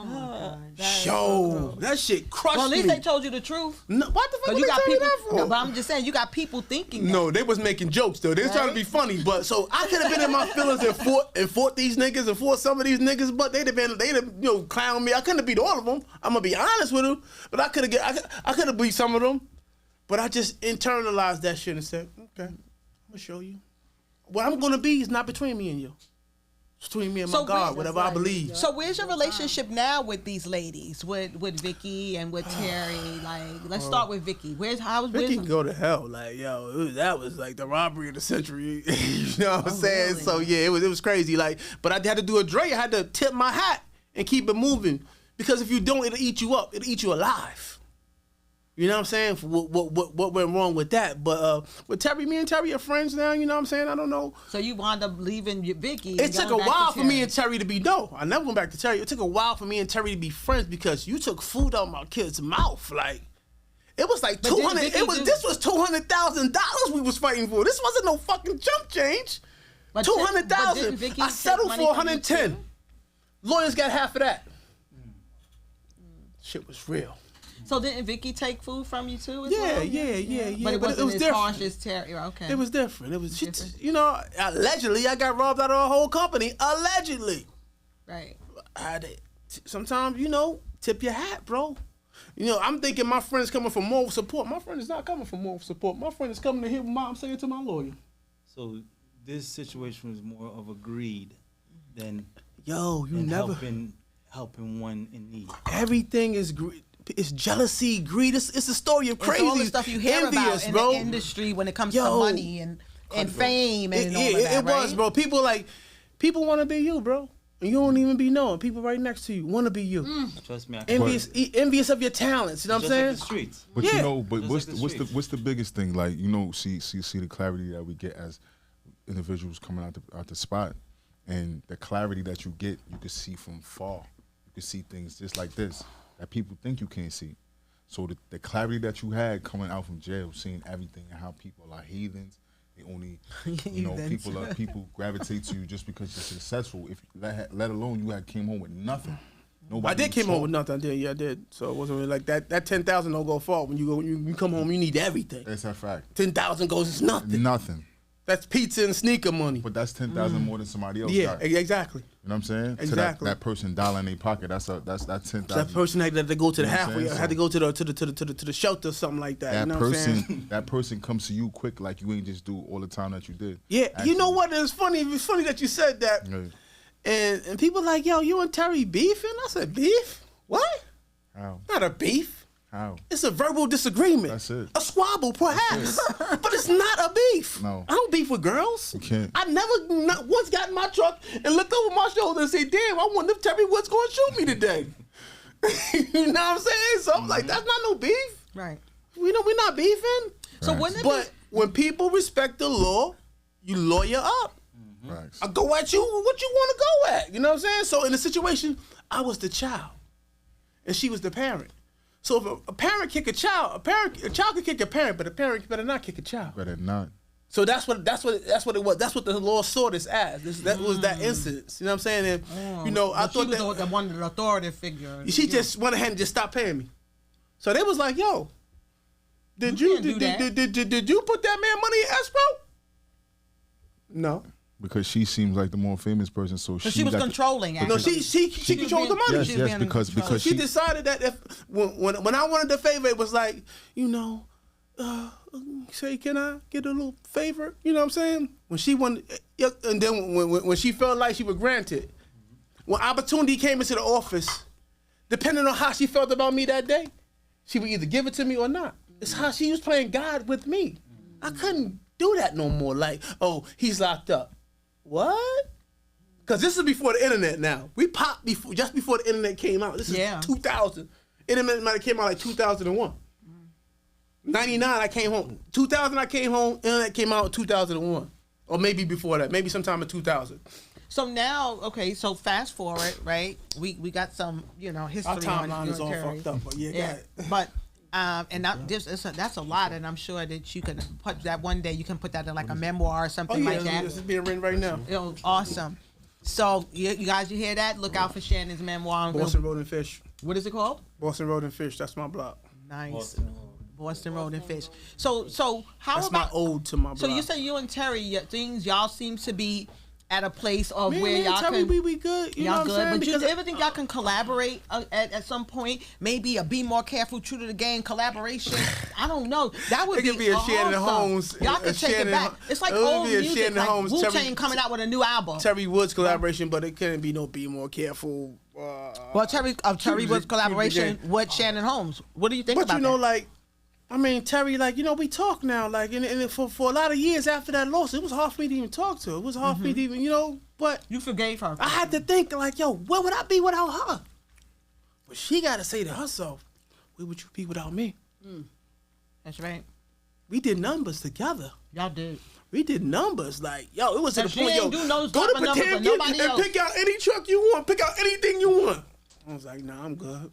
Oh my God. Yo, that shit crushed me. Well, at least they told you the truth. No, what the fuck You they got tell you people. that for? No, but I'm just saying, you got people thinking. That. No, they was making jokes though. They was trying to be funny, but so I could have been in my feelings and fought these niggas and fought some of these niggas, but they'd have clown me. I couldn't have beat all of them. I'm gonna be honest with them, but I could have beat some of them, but I just internalized that shit and said, okay, I'm gonna show you. What I'm gonna be is not between me and you. It's between me and my God, whatever I believe. So where's your relationship now with these ladies, with Vicky and with Terry? Like, let's start with Vicky. Vicky can go to hell. Like, yo, that was like the robbery of the century. You know what I'm saying? Really? So yeah, it was crazy. Like, but I had to do a Dre. I had to tip my hat and keep it moving, because if you don't, it'll eat you up. It'll eat you alive. You know what I'm saying? What went wrong with that? But with Terry, me and Terry are friends now. You know what I'm saying? I don't know. So you wound up leaving Vicky. It took a while for me and Terry to be I never went back to Terry. It took a while for me and Terry to be friends, because you took food out of my kid's mouth. Like, it was like $200. This was $200,000 we was fighting for. This wasn't no fucking chump change. $200,000. I settled for $110. Lawyers got half of that. Shit was real. So didn't Vicky take food from you too? Yeah. But it wasn't as different. harsh as Terry. Okay. It was different. It was, you know, allegedly I got robbed out of a whole company. Allegedly. Right. Sometimes, you know, tip your hat, bro. You know, I'm thinking my friend's coming for moral support. My friend is not coming for moral support. My friend is coming to hear what I'm saying to my lawyer. So this situation was more of a greed than helping one in need. Everything is greed. It's jealousy, greed. It's a story of crazy. It's all the stuff you hear about in the industry when it comes to money and fame and all of that, It was, bro. People want to be you, bro. And you don't even be knowing. People right next to you want to be you. Trust me, envious of your talents. You know what I'm saying? Like the streets. But yeah. you know, but what's the biggest thing? Like, you know, see the clarity that we get as individuals coming out the spot, and the clarity that you get, you can see from far. You can see things just like this that people think you can't see. So the clarity that you had coming out from jail, seeing everything and how people are heathens, they only, you know, people gravitate to you just because you're successful. If let alone you had came home with nothing. Nobody I did came home with nothing. I did. Yeah, I did. So it wasn't really like that. That 10,000 don't go far. When you come home, you need everything. That's a fact. 10,000 goes is nothing. Nothing. That's pizza and sneaker money. But that's 10,000 more than somebody else. Yeah, got. exactly. You know what I'm saying? Exactly. To that person dollar in their pocket. That's 10,000. That person had to go to the halfway. So, had to go to the shelter or something like that. That you know person, that person comes to you quick, like you ain't just do all the time that you did. Yeah, Actually. you know what? It's funny that you said that. Yeah. And people like, yo, you and Terry beefing? I said, beef? What? How? Not a beef. How? It's a verbal disagreement. That's it. A squabble, perhaps. But it's not a beef. No. I don't beef with girls. You can't. I not once got in my truck and looked over my shoulder and said, damn, I wonder if Terry Wood's going to shoot me today. You know what I'm saying? So I'm like, that's not no beef. Right. We know we're not beefing. So wouldn't it But when people respect the law, you lawyer up. Right. I go at you what you want to go at. You know what I'm saying? So in the situation, I was the child, and she was the parent. So if a parent kick a child, a child can kick a parent, but a parent better not kick a child. Better not. So that's what it was. That's what the law saw this as. That was that incident. You know what I'm saying? And you know, I thought she was the one, the authoritative figure. She just went ahead and just stopped paying me. So they was like, "Yo, did you put that man money in escrow?" No. Because she seems like the more famous person, so she was controlling. No, she controlled the money. Yes, because she decided that if when I wanted the favor, it was like, you know, say, can I get a little favor? You know what I'm saying? When she wanted, and then when she felt like she was granted, when opportunity came into the office, depending on how she felt about me that day, she would either give it to me or not. It's how she was playing God with me. I couldn't do that no more. Like, oh, he's locked up. What? Because this is before the internet now. We popped just before the internet came out. This is 2000. Internet might have came out like 2001. 99, I came home. 2000, I came home. Internet came out in 2001. Or maybe before that. Maybe sometime in 2000. So now, okay, so fast forward, right? We got some, history. Our timeline is all fucked up, but yeah. But and that's a lot, and I'm sure that you can put that one day. You can put that in like a memoir or something like that. This is being written right now. Awesome. So you guys, you hear that? Look out for Shannon's memoir. Boston Road and Fish. What is it called? Boston Road and Fish. That's my blog. Nice. Boston Road and Fish. So how That's about my ode to my blog. So you say you and Terry, y'all seem to be at a place of where y'all Terry, can. we good. You know Y'all what I'm good, saying? but you Because ever think y'all can collaborate at some point? Maybe a Be More Careful, True to the Game collaboration. I don't know. That would it could be a Shannon awesome. Holmes. Y'all can take it back. It's like old music, like Wu-Tang coming out with a new album. Terry Woods collaboration, but it couldn't be no Be More Careful. Well, Terry Woods collaboration with Shannon Holmes. What do you think about that? But Terry, we talk now, and for a lot of years after that loss, it was hard for me to even talk to her. It was hard for me to even, but you forgave her. I had to think where would I be without her? But she got to say to herself, where would you be without me? That's right. We did numbers together. Y'all did. We did numbers it was to the point, go to Potemkin and pick out any truck you want, pick out anything you want. I was like, nah, I'm good.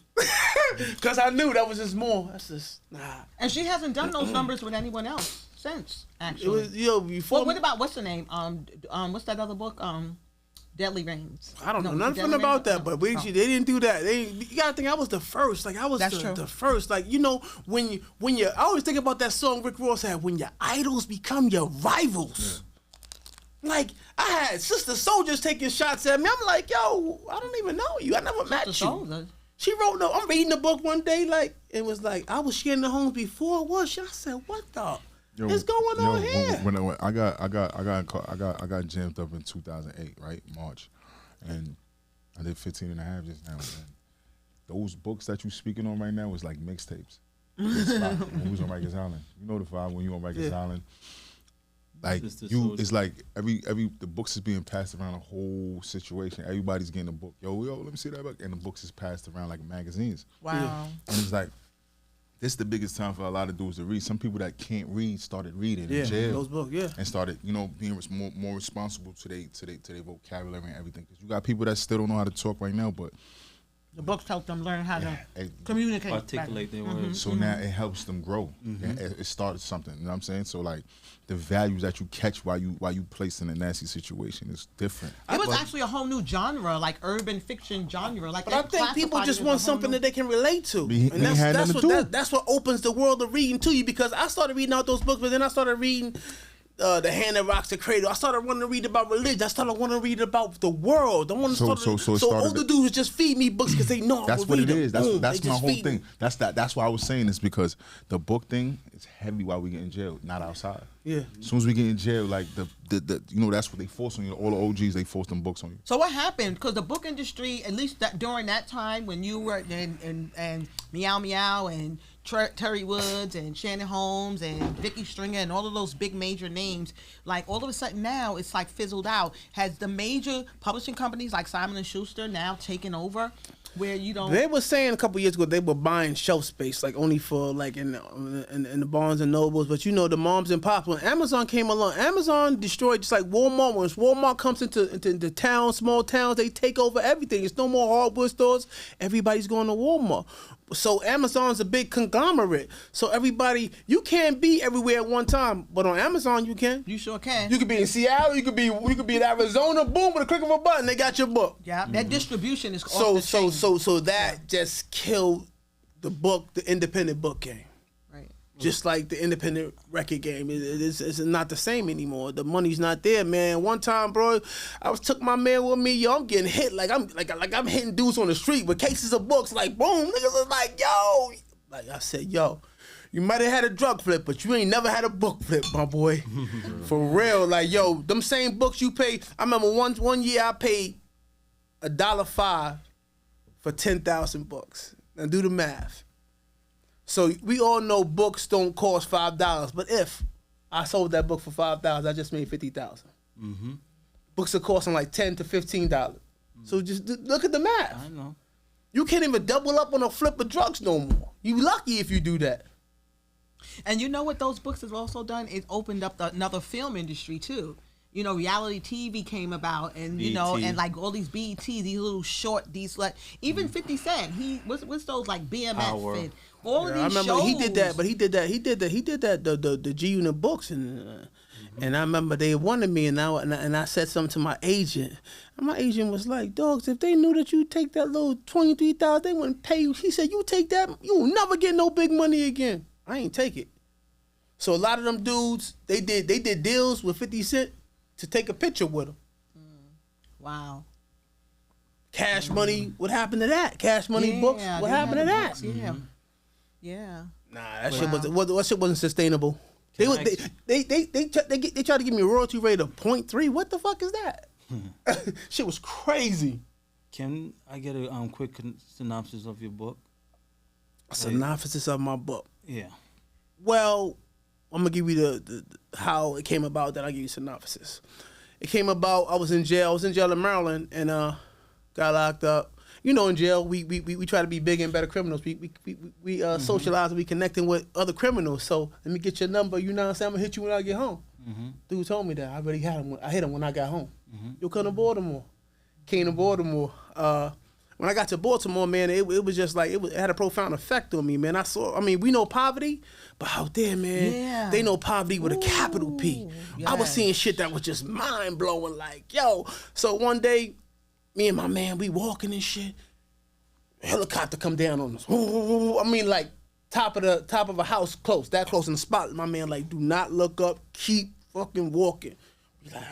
Because I knew that was just more. That's just, nah. And she hasn't done those numbers with anyone else since, actually. It was, before. Well, what about, what's the name? What's that other book? Deadly Rains. I don't know nothing about that, but they didn't do that. You gotta think I was the first. I was the first. When you, I always think about that song Rick Ross had, when your idols become your rivals. Yeah. I had Sister Soldiers taking shots at me. I'm like, yo, I don't even know you. I never met you. Soldiers. She wrote I'm reading the book one day, it was like, I was Shannon Holmes before, was she? I said, what the is going on here? When I got jammed up in 2008, right? March. And I did 15 and a half just now. And those books that you speaking on right now was like mixtapes. When we was on Rikers Island. You know the vibe when you on Rikers Island. It's like the books is being passed around the whole situation. Everybody's getting a book. Yo, let me see that book. And the books is passed around like magazines. Wow. Yeah. And it's like, this is the biggest time for a lot of dudes to read. Some people that can't read started reading in jail. Those books, and started, being more responsible to their vocabulary and everything. Because you got people that still don't know how to talk right now, but the books help them learn how to communicate, articulate their words. So now it helps them grow. It started something. You know what I'm saying? So the values that you catch while you placed in a nasty situation is different. It was actually a whole new genre, like urban fiction genre. But I think people just want something that they can relate to, and that's what opens the world of reading to you. Because I started reading out those books, but then I started reading The Hand That Rocks the Cradle. I started wanting to read about religion. I started wanting to read about the world. So older dudes just feed me books because they know that's what it is. That's my whole thing. Me. That's why I was saying this, because the book thing is heavy while we get in jail, not outside. Yeah. As soon as we get in jail, that's what they force on you. All the OGs, they force them books on you. So what happened? Because the book industry, at least during that time when you were and Meow Meow and Terry Woods and Shannon Holmes and Vicky Stringer and all of those big major names, all of a sudden now it's fizzled out. Has the major publishing companies like Simon & Schuster now taken over? Where you don't. They were saying a couple years ago they were buying shelf space, only for in the Barnes and Nobles. But the moms and pops, when Amazon came along, Amazon destroyed just like Walmart. Once Walmart comes into towns, small towns, they take over everything. It's no more hardware stores. Everybody's going to Walmart. So Amazon's a big conglomerate. So you can't be everywhere at one time, but on Amazon you can. You sure can. You could be in Seattle. You could be in Arizona. Boom! With a click of a button, they got your book. Yeah, that distribution is so that just killed the independent book game. Right. Just like the independent record game, it's not the same anymore. The money's not there, man. One time, bro, I took my man with me. Yo, I'm getting hit I'm hitting dudes on the street with cases of books. Boom, niggas was like, yo. I said, yo, you might have had a drug flip, but you ain't never had a book flip, my boy. For real, yo, them same books you paid. I remember one year I paid $1.05 for 10,000 books. Now do the math. So we all know books don't cost $5, but if I sold that book for $5, I just made $50,000. Books are costing $10 to $15. So just look at the math. I know. You can't even double up on a flip of drugs no more. You lucky if you do that. And you know what those books have also done? It opened up another film industry too. you know, reality TV came about, and you know, and like all these BET, these little short, these like even 50 Cent, he what's those like BMF Power. and all of these I remember shows. he did that, but he did that the G Unit books, and I remember they wanted me, and I said something to my agent, and my agent was like, "Dogs, if they knew that you take that little 23,000, they wouldn't pay you." He said, "You take that, you will never get no big money again." I ain't take it. So a lot of them dudes, they did deals with 50 Cent to take a picture with him. Wow. Cash Money, what happened to that? Cash Money books, what happened to that? Books, yeah. Yeah. That shit wasn't sustainable. They tried to give me a royalty rate of 0.3. What the fuck is that? Shit was crazy. Can I get a quick synopsis of your book? A synopsis of my book. Yeah. Well, I'm gonna give you the how it came about. Then I'll give you a synopsis. It came about. I was in jail. I was in jail in Maryland, and got locked up. You know, in jail, we try to be bigger and better criminals. We socialize and we connecting with other criminals. So let me get your number. You know what I'm saying? I'm gonna hit you when I get home. Dude told me that. I already had him. I hit him when I got home. You'll come to Baltimore. Came to Baltimore. When I got to Baltimore, man, it was just like, it had a profound effect on me, man. We know poverty, but out there, man, they know poverty with a capital P. Yes. I was seeing shit that was just mind-blowing, like, yo. So one day, me and my man, we walking and shit. A helicopter come down on us. I mean, like, top of a house close, that close in the spot. My man, like, do not look up, keep fucking walking. We like,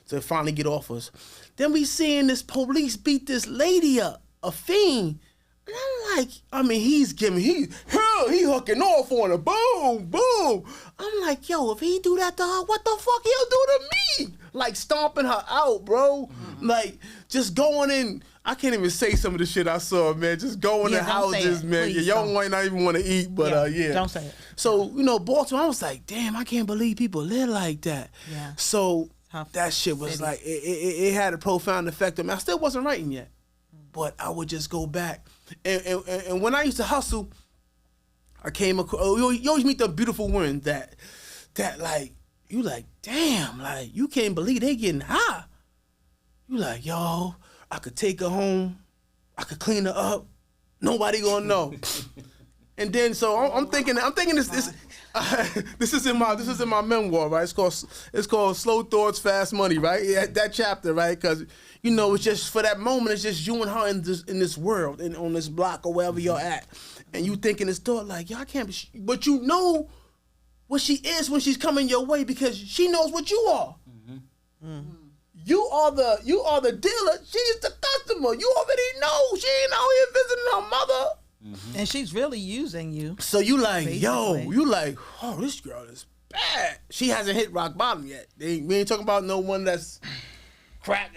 so finally get off us. Then we seeing this police beat this lady up, a fiend. And I'm like, he's hooking off on her, boom, boom. I'm like, yo, if he do that to her, what the fuck he'll do to me? Like stomping her out, bro. Like just going in. I can't even say some of the shit I saw, man. Just going to houses, man. Y'all might not even want to eat, but yeah. Don't say it. So, Baltimore, I was like, damn, I can't believe people live like that. Yeah. So that shit was like, it had a profound effect on me. I still wasn't writing yet, but I would just go back. And when I used to hustle, I came across, you always meet the beautiful women that like, you like, damn, like, you can't believe they getting high. You like, yo, I could take her home, I could clean her up, nobody gonna know. And then so I'm thinking this is in my memoir, right? It's called Slow Thoughts, Fast Money, right? Yeah, that chapter, right? Because it's just for that moment, it's just you and her in this world and on this block or wherever you're at, and you thinking this thought like, yo, I can't be, but you know what she is when she's coming your way because she knows what you are. You are the dealer. She's the customer. You already know she ain't out here visiting her mother. And she's really using you. So you like, basically. Oh, this girl is bad. She hasn't hit rock bottom yet. We ain't talking about no one that's crack.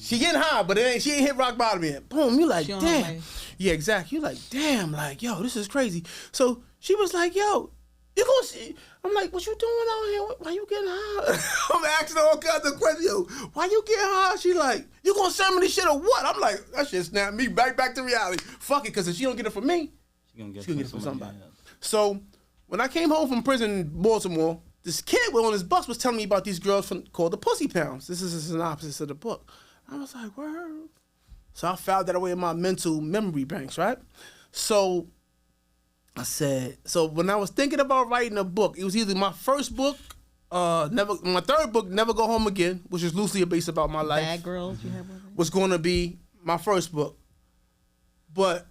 She getting high, but she ain't hit rock bottom yet. Boom, you like, damn. Yeah, exactly. You like, damn, like, yo, this is crazy. So she was like, yo, you gonna see? I'm like, what you doing out here? Why you getting high? I'm asking all kinds of questions. Yo, why you getting high? She like, you gonna send me this shit or what? I'm like, that shit snapped me back to reality. Fuck it, because if she don't get it from me, she gonna get it from somebody. So when I came home from prison in Baltimore, this kid on his bus was telling me about these girls called the Pussy Pounds. This is a synopsis of the book. I was like, word. So I filed that away in my mental memory banks, right? So I said, so when I was thinking about writing a book, it was either my first book, my third book, Never Go Home Again, which is loosely based about my life. Bad Girls, you have one? Was going to be my first book. But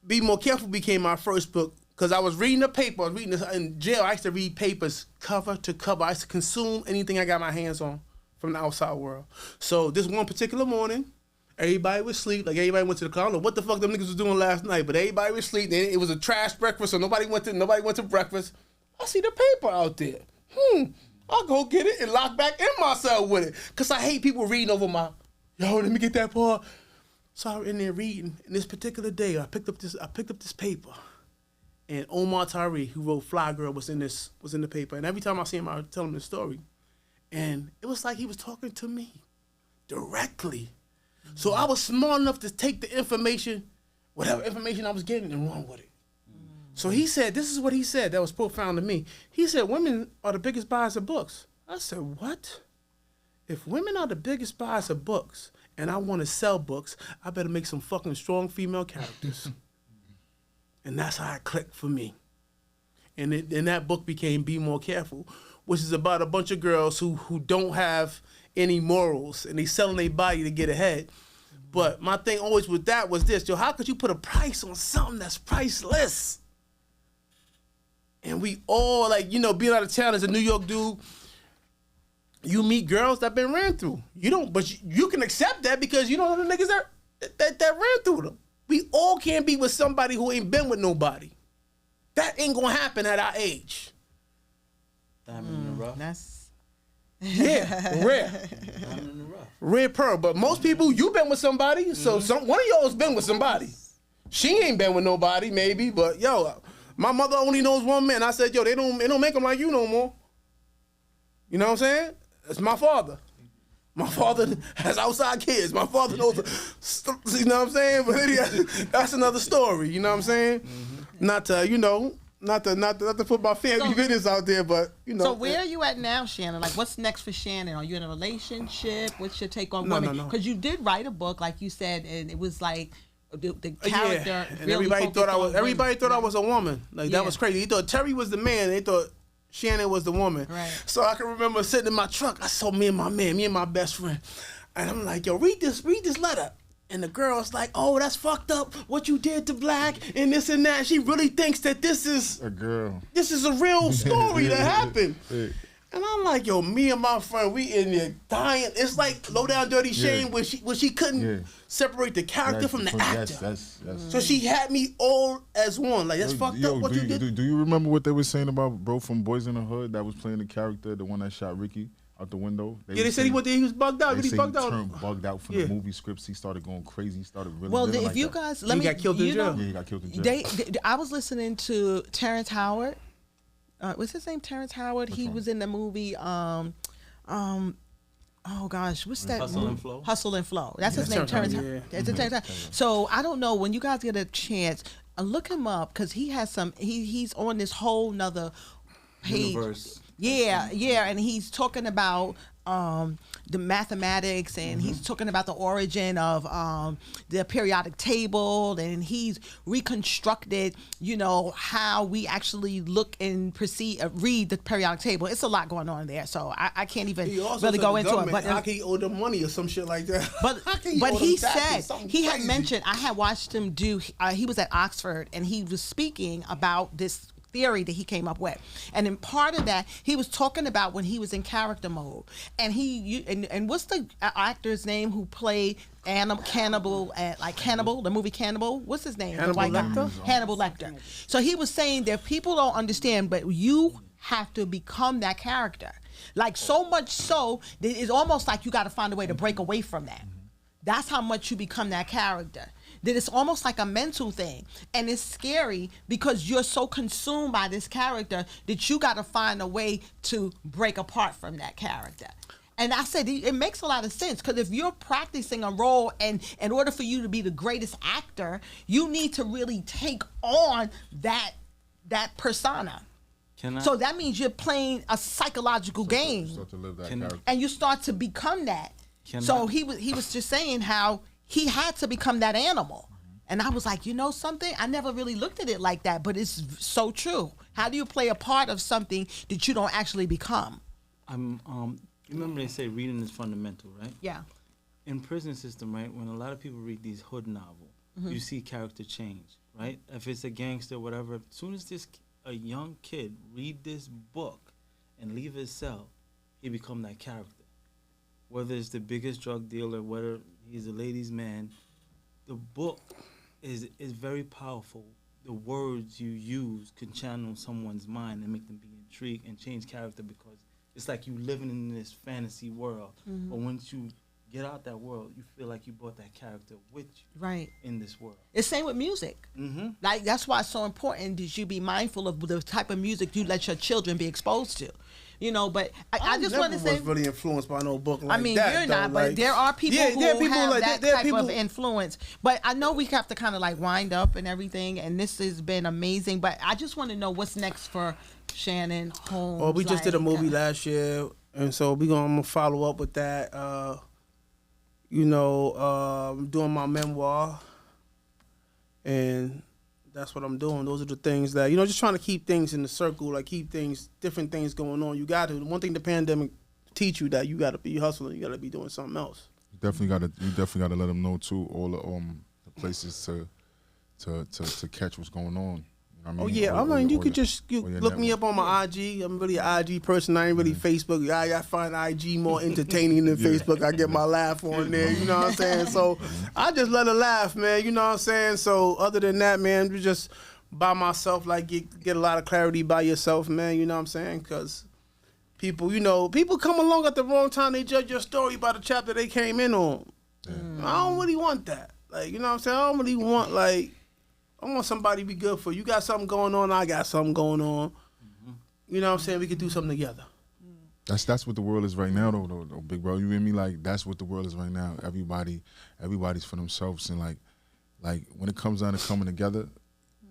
Be More Careful became my first book because I was reading the paper. I was reading this in jail. I used to read papers cover to cover. I used to consume anything I got my hands on from the outside world. So this one particular morning, everybody was asleep. Like everybody went to the club. I don't know what the fuck them niggas was doing last night, but everybody was asleep. It was a trash breakfast, so nobody went to breakfast. I see the paper out there. I'll go get it and lock back in myself with it. Cause I hate people reading over my, yo, let me get that part. So I was in there reading. And this particular day, I picked up this paper. And Omar Tyree, who wrote Fly Girl, was in the paper. And every time I see him, I would tell him the story. And it was like he was talking to me directly. So I was smart enough to take the information, whatever information I was getting, and run with it. So he said, this is what he said that was profound to me. He said, women are the biggest buyers of books. I said, what? if women are the biggest buyers of books and I want to sell books, I better make some fucking strong female characters. And that's how it clicked for me. And that book became Be More Careful, which is about a bunch of girls who don't have any morals and they selling their body to get ahead. But my thing always with that was this, yo, how could you put a price on something that's priceless? And we all, like, you know, being out of town as a New York dude, you meet girls that been ran through. You don't, but you can accept that because you don't know the niggas that ran through them. We all can't be with somebody who ain't been with nobody. That ain't gonna happen at our age. Diamond in the rough. That's rare. Diamond in the rough. Rare pearl. But most people, you been with somebody, so one of y'all's been with somebody. She ain't been with nobody, maybe, but yo, my mother only knows one man. I said, yo, they don't make them like you no more. You know what I'm saying? It's my father. My father has outside kids. My father knows, you know what I'm saying? But that's another story. You know what I'm saying? Mm-hmm. Not to put my family business out there, but you know. So where are you at now, Shannon? Like, what's next for Shannon? Are you in a relationship? What's your take on women? Because you did write a book, like you said, and it was like the character. Yeah. And really everybody thought I was a woman. Like that was crazy. He thought Terry was the man. They thought Shannon was the woman. Right. So I can remember sitting in my truck. I saw me and my best friend. And I'm like, yo, read this letter. And the girl's like, oh, that's fucked up what you did to Black and this and that. She really thinks that this is a girl. This is a real story that happened. And I'm like, yo, me and my friend, we in there dying. It's like Low Down Dirty Shame when she couldn't separate the character from the actor. Yes. So she had me all as one. Like, that's fucked up what you did. Do you remember what they were saying about bro from Boys in the Hood that was playing the character, the one that shot Ricky out the window? They said he was bugged out. They He bugged out. turned bugged out from the movie scripts. He started going crazy. He started really. Well, living if like you that. guys, He got killed in jail. Yeah, he got killed in jail. I was listening to Terrence Howard. What's his name? Terrence Howard. He was in the movie. Oh gosh, what's that? Hustle and Flow. Hustle and Flow. That's his name, Terrence. That's Terrence Howard. So I don't know, when you guys get a chance, look him up because he has some. He's on this whole nother page. Universe. Yeah, and he's talking about the mathematics, and he's talking about the origin of the periodic table, and he's reconstructed, you know, how we actually look and read the periodic table. It's a lot going on there, so I can't even really go into it. But how can he owe them money or some shit like that? But he said, he had mentioned, I had watched him do, he was at Oxford, and he was speaking about this theory that he came up with, and in part of that he was talking about when he was in character mode, and and what's the actor's name who played Cannibal, the movie Cannibal, what's his name? Hannibal Lecter? Hannibal Lecter. So he was saying that people don't understand, but you have to become that character, like so much so that it's almost like you got to find a way to break away from that. That's how much you become that character. That it's almost like a mental thing. And it's scary because you're so consumed by this character that you got to find a way to break apart from that character. And I said, it makes a lot of sense, because if you're practicing a role, and in order for you to be the greatest actor, you need to really take on that persona. So that means you're playing a psychological game. Start to live that character. And you start to become that. He was just saying how he had to become that animal. And I was like, you know something? I never really looked at it like that, but it's so true. How do you play a part of something that you don't actually become? Remember they say reading is fundamental, right? Yeah. In prison system, right, when a lot of people read these hood novels, you see character change, right? If it's a gangster, whatever, as soon as a young kid read this book and leave his cell, he become that character. Whether it's the biggest drug dealer, whether he's a ladies' man, the book is very powerful. The words you use can channel someone's mind and make them be intrigued and change character, because it's like you living in this fantasy world. But once you get out that world, you feel like you brought that character with you in this world. It's same with music. Like, that's why it's so important that you be mindful of the type of music you let your children be exposed to. You know, but I just want to say, I was really influenced by no book like that. I mean, you're not, but there are people who have that type of influence. But I know we have to kind of like wind up and everything, and this has been amazing. But I just want to know what's next for Shannon Holmes. Well, we just did a movie last year. And so I'm gonna follow up with that. You know, I'm doing my memoir, and that's what I'm doing. Those are the things that, you know, just trying to keep things in the circle, like keep different things going on. You got to. One thing the pandemic teach you that you got to be hustling. You got to be doing something else. You definitely gotta let them know too. All the places to catch what's going on. You know what I mean? Oh yeah, you could just look me up on my IG. I'm really an IG person. I ain't really Facebook. I find IG more entertaining than Facebook. I get my laugh on there. You know what I'm saying? So I just let her laugh, man. You know what I'm saying? So other than that, man, you just by myself, like get a lot of clarity by yourself, man. You know what I'm saying? Because people come along at the wrong time. They judge your story by the chapter they came in on. I don't really want that. Like, you know what I'm saying? I don't really want I want somebody to be good for you. You got something going on, I got something going on. You know what I'm saying? We could do something together. That's what the world is right now, though, big bro. You hear me? Like, that's what the world is right now. Everybody's for themselves, and like when it comes down to coming together,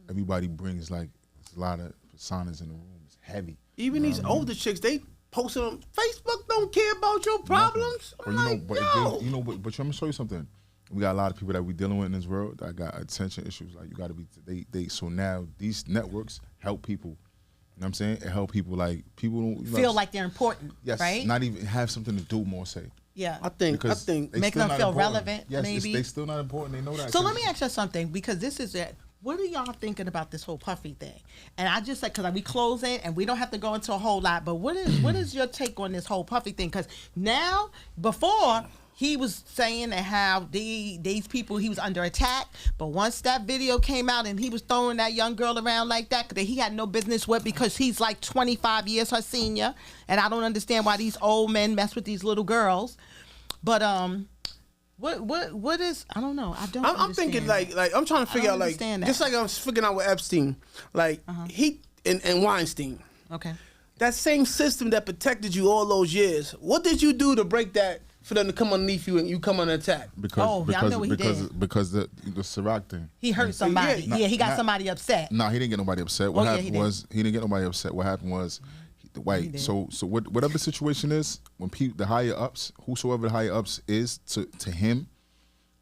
everybody brings a lot of personas in the room. It's heavy. Even these older chicks, they post on Facebook. Don't care about your problems. But I'm gonna show you something. We got a lot of people that we dealing with in this world that got attention issues. Like, you got to be, so now these networks help people. You know what I'm saying? It help people, like, people don't feel like they're important. Yes, right? Not even have something to do more, say. Yeah. I think make them feel relevant. Yes, maybe they still not important. They know that. So let me ask you something, because this is it. What are y'all thinking about this whole Puffy thing? And I just like, because we close it and we don't have to go into a whole lot, but what is your take on this whole Puffy thing? Because now, before, he was saying that how these people, he was under attack, but once that video came out and he was throwing that young girl around like that he had no business with, because he's like 25 years her senior, and I don't understand why these old men mess with these little girls. But what is, I don't know. I'm thinking like I'm trying to figure out, like, just like I was figuring out with Epstein, like he and Weinstein. Okay. That same system that protected you all those years. What did you do to break that for them to come underneath you and you come under attack? Because the Ciroc thing. He hurt somebody. He got somebody upset. No, he didn't get nobody upset. What happened was he didn't get nobody upset. What happened was so whatever the situation is, when the higher ups, whosoever the higher ups is to him,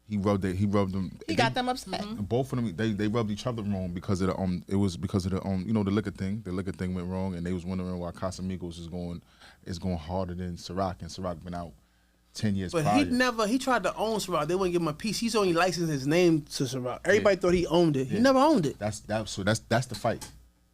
he rubbed them. He got them upset. Both of them, they rubbed each other wrong because of the it was because of the the liquor thing. The liquor thing went wrong, and they was wondering why Casamigos is going harder than Ciroc, and Ciroc been out 10 years but prior. He tried to own Ciroc. They wouldn't give him a piece. He's only licensed his name to Ciroc. Everybody thought he owned it. He never owned it. That's the fight.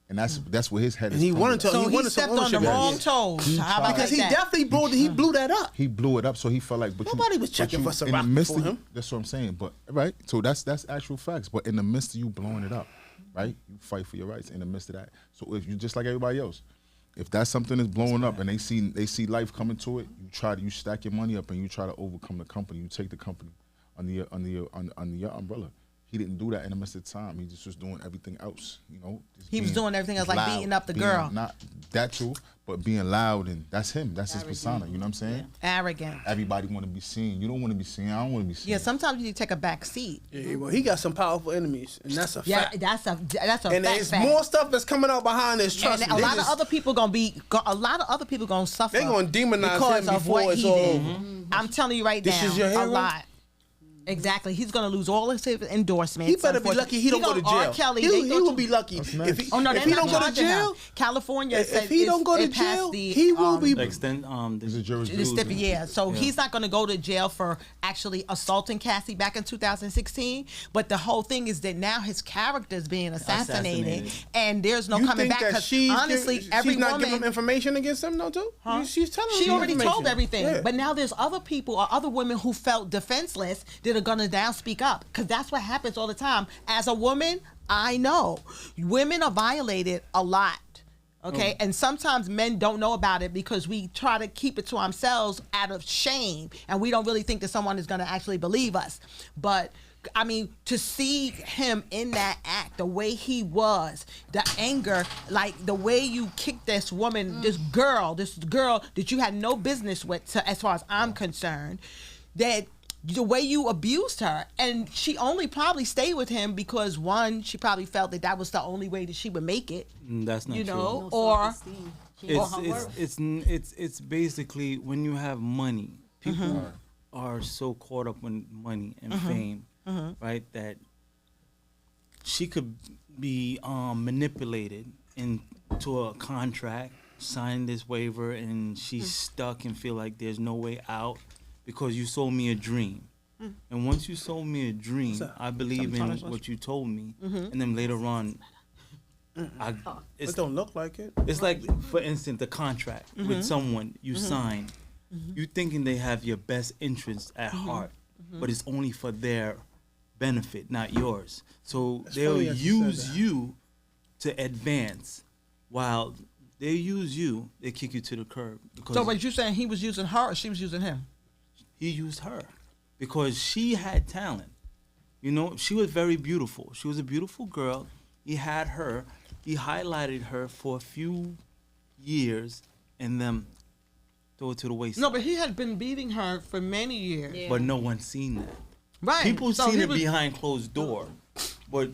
And that's where his head is. And he wanted to. So he stepped on the wrong toes. How about because he definitely blew that up. He blew it up, so he felt like. Nobody was checking for Ciroc for him. That's what I'm saying. But right, so that's actual facts. But in the midst of you blowing it up, right, you fight for your rights. In the midst of that, so if you just like everybody else, if that's something that's blowing up and they see life coming to it, you stack your money up and you try to overcome the company. You take the company under your umbrella. He didn't do that in the midst of time. He just was doing everything else, He was doing everything else, like beating up the girl. Not that true, but being loud, and that's him. That's his persona. You know what I'm saying? Yeah. Arrogant. Everybody want to be seen. You don't want to be seen. I don't want to be seen. Yeah, sometimes you need to take a back seat. Yeah, well, he got some powerful enemies, and that's a fact. Yeah, that's a and fact. And there's more stuff that's coming out behind this. Trust me. A lot of other people gonna suffer. They're gonna demonize because him of before what it's he all did. over. I'm telling you right This now, is your hero? a lot. Exactly. He's going to lose all his endorsements. He better be lucky he don't go to jail. R. Kelly, he will be lucky. If he don't go to jail, California if he don't go to jail, he will be. Extend So he's not going to go to jail for actually assaulting Cassie back in 2016. But the whole thing is that now his character is being assassinated, and there's no coming back. Because honestly, she's not giving him information against him, no, too. Huh? She's telling him. She already told everything. Yeah. But now there's other people or other women who felt defenseless that are going to now speak up, because that's what happens all the time. As a woman, I know women are violated a lot. Okay, and sometimes men don't know about it because we try to keep it to ourselves out of shame, and we don't really think that someone is going to actually believe us. But I mean, to see him in that act, the way he was, the anger, like the way you kicked this woman, this girl that you had no business with, as far as I'm concerned, that the way you abused her, and she only probably stayed with him because one, she probably felt that was the only way that she would make it. That's not you know, true. or it's basically when you have money, people are so caught up in money and fame, right? That she could be manipulated into a contract, sign this waiver, and she's stuck and feel like there's no way out because you sold me a dream. And once you sold me a dream, I believe in what you told me, and then later on, it don't look like it. It's like, for instance, the contract with someone you sign. You thinking they have your best interests at heart, but it's only for their benefit, not yours. So they'll use you to advance, while they use you, they kick you to the curb. So, but you saying he was using her or she was using him? He used her because she had talent. You know, she was very beautiful. She was a beautiful girl. He had her. He highlighted her for a few years and then throw it to the wayside. No, but he had been beating her for many years. But no one's seen that. Right. People seen it behind closed door, but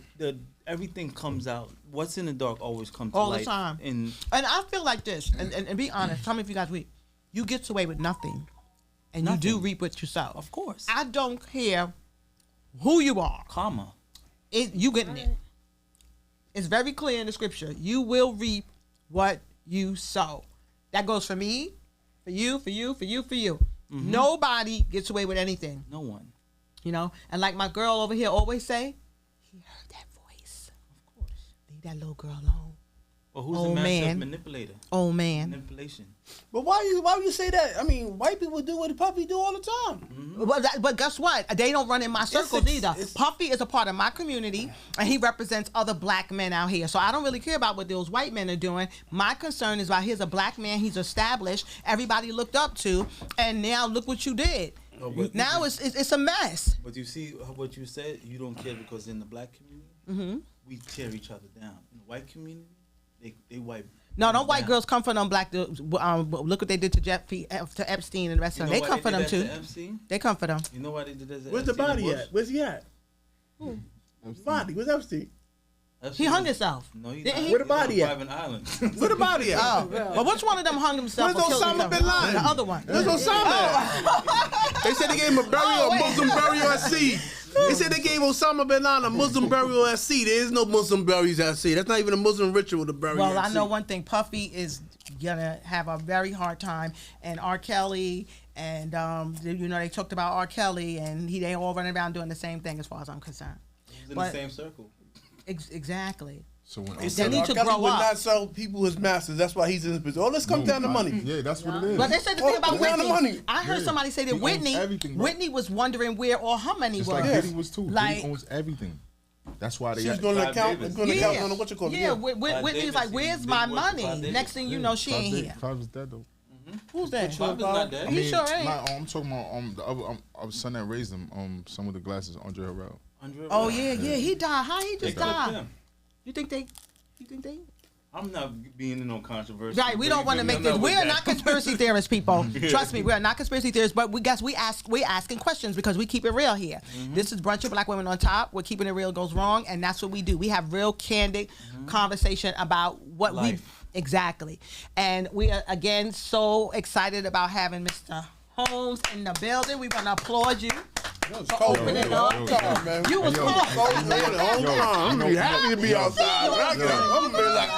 everything comes out. What's in the dark always comes to light. All the time. And I feel like this, and be honest, tell me if you guys agree. You get away with nothing, and you do reap what you sow. Of course. I don't care who you are. Karma. You getting it. It's very clear in the scripture. You will reap what you sow. That goes for me, for you, for you, for you, for you. Nobody gets away with anything. No one. You know? And like my girl over here always say, he heard that voice. Of course. Leave that little girl alone. Well, who's the master manipulator? Old man. Manipulation. But why you say that? I mean, white people do what Puffy do all the time. But guess what? They don't run in my circles either. Puffy is a part of my community, and he represents other black men out here. So I don't really care about what those white men are doing. My concern is about here's a black man he's established, everybody looked up to, and now look what you did. Now it's a mess. But you see what you said, you don't care because in the black community, we tear each other down. In the white community, they wipe. No, don't white girls come for them black. Look what they did to Epstein and the rest of them. They come for them too. They come for them. You know why they did that? Where's the body at? Where's he at? Body? Where's Epstein? He hung himself. No, he didn't. Where the body at? Private island. Where the body at? Oh, but which one of them hung himself? Where's Osama bin Laden? The other one. Where's Osama at? They said they gave him a Muslim burial at sea. They said they gave Osama bin Laden a Muslim burial at sea. There is no Muslim burials at sea. That's not even a Muslim ritual to bury at sea. Well, I know one thing. Puffy is gonna have a very hard time, and R. Kelly, and they talked about R. Kelly, and they all running around doing the same thing as far as I'm concerned. He's in the same circle. Exactly. So when they need to grow would up. not sell people his masters. That's why he's in his position. Oh, let's come down to money. Yeah, that's what it is. But they said the thing about down to money. Whitney. I heard somebody say that Whitney was wondering where all her money was. Like Diddy was too. Diddy owns everything. That's why they. She's going to count on what you call it. Yeah, Whitney's like, where's my money? Next thing you know, she ain't here. Clive is dead though. Who's that? Clive is not dead. He sure ain't. I'm talking about the other son that raised him. Some of the glasses, Andre Harrell. Oh yeah, he died. How he just died? You think they? I'm not being in no controversy. Right, we don't want to make this. We are not conspiracy theorists, people. Trust me, we are not conspiracy theorists. But we're asking questions because we keep it real here. This is Brunchin Black Women on Top. We're keeping it real goes wrong, and that's what we do. We have real candid conversation about what we exactly. And we are again so excited about having Mr. Holmes in the building. We want to applaud you. For opening up. You was cold. I'm really happy to be outside. I'm gonna be like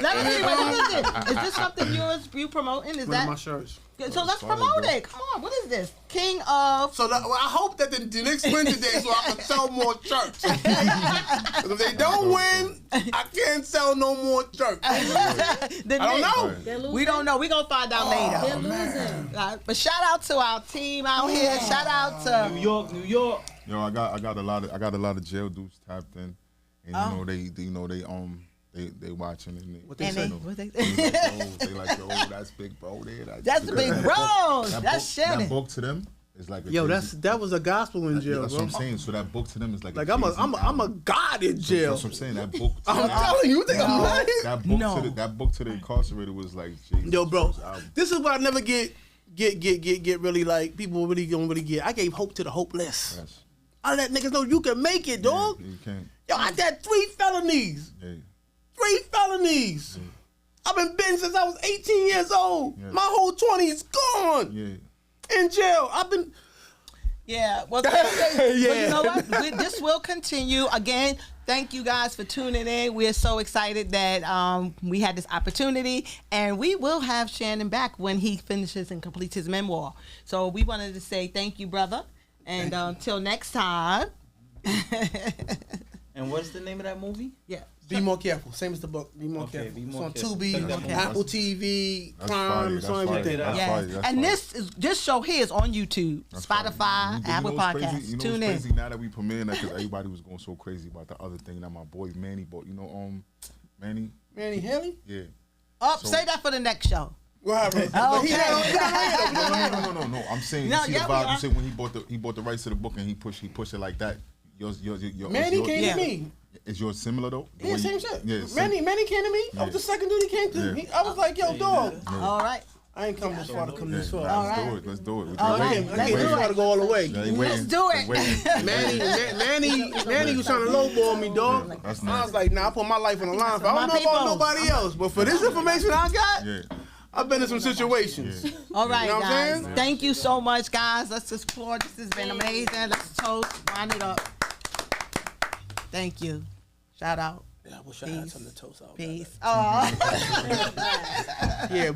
Let me see, what is this? Is this something you promoting? Is that my shirts? So let's promote it. Come on, what is this? King of. So I hope that the next win today, so I can sell more shirts. Because if they don't win, I can't sell no more shirts. I don't know. We don't know. We gonna find out later. They're losing. But shout out to our team out here. Shout out to New York. Yo, I got a lot of jail dudes tapped in, and they watching and they like, yo, that's big bro there. That's the big bro. That's Shannon. That book to them. It's like that was a gospel in jail, that's bro. what I'm saying. So that book to them is like I'm a god in jail. That's what I'm saying. That book. I'm telling you, think I'm lying? That book to the incarcerated was like, Jesus. Yo, bro, this is what I never get really like. People really don't really get. I gave hope to the hopeless. Yes. I let niggas know you can make it, dog. Yeah, you can. Yo, I had 3 felonies. Yeah. 3 felonies. Yeah. I've been bitten since I was 18 years old. Yeah. My whole 20s gone. Yeah. In jail. I've been. Yeah. Well, well, you know what? This will continue. Again, thank you guys for tuning in. We're so excited that we had this opportunity, and we will have Shannon back when he finishes and completes his memoir. So we wanted to say thank you, brother, and until next time. And what's the name of that movie? Yeah. Be More Careful. Same as the book. Be More Careful. It's on Tubi, Apple TV, Prime, it's on everything. And this show here is on YouTube, Spotify, Apple Podcasts. Tune in. Crazy now that we premiering that, because everybody was going so crazy about the other thing that my boy Manny bought. You know, Manny Haley? Yeah. Say that for the next show. Right. Okay. No. I'm saying, you see the vibe. You said when he bought the rights to the book and he pushed it like that. Manny came to me. Is yours similar though? Yeah, same shit. Yeah, Manny came to me. I was the second dude he came to. I was like, yo, dog. All right. I ain't come this far to come this far. Let's do it. All right. I can't try to go all the way. Let's do it. Manny was trying to lowball me, dog. That's nice. I was like, nah, I put my life on the line. I don't know about nobody else, but for this information I got, I've been in some situations. Yeah. All right, you know guys. Thank you so much, guys. Let's explore. This has been amazing. Let's toast. Wind it up. Thank you. Shout out. Yeah, I wish I had something to toast out. Peace. Yeah,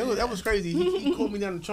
but that was crazy. He called me down the trunk.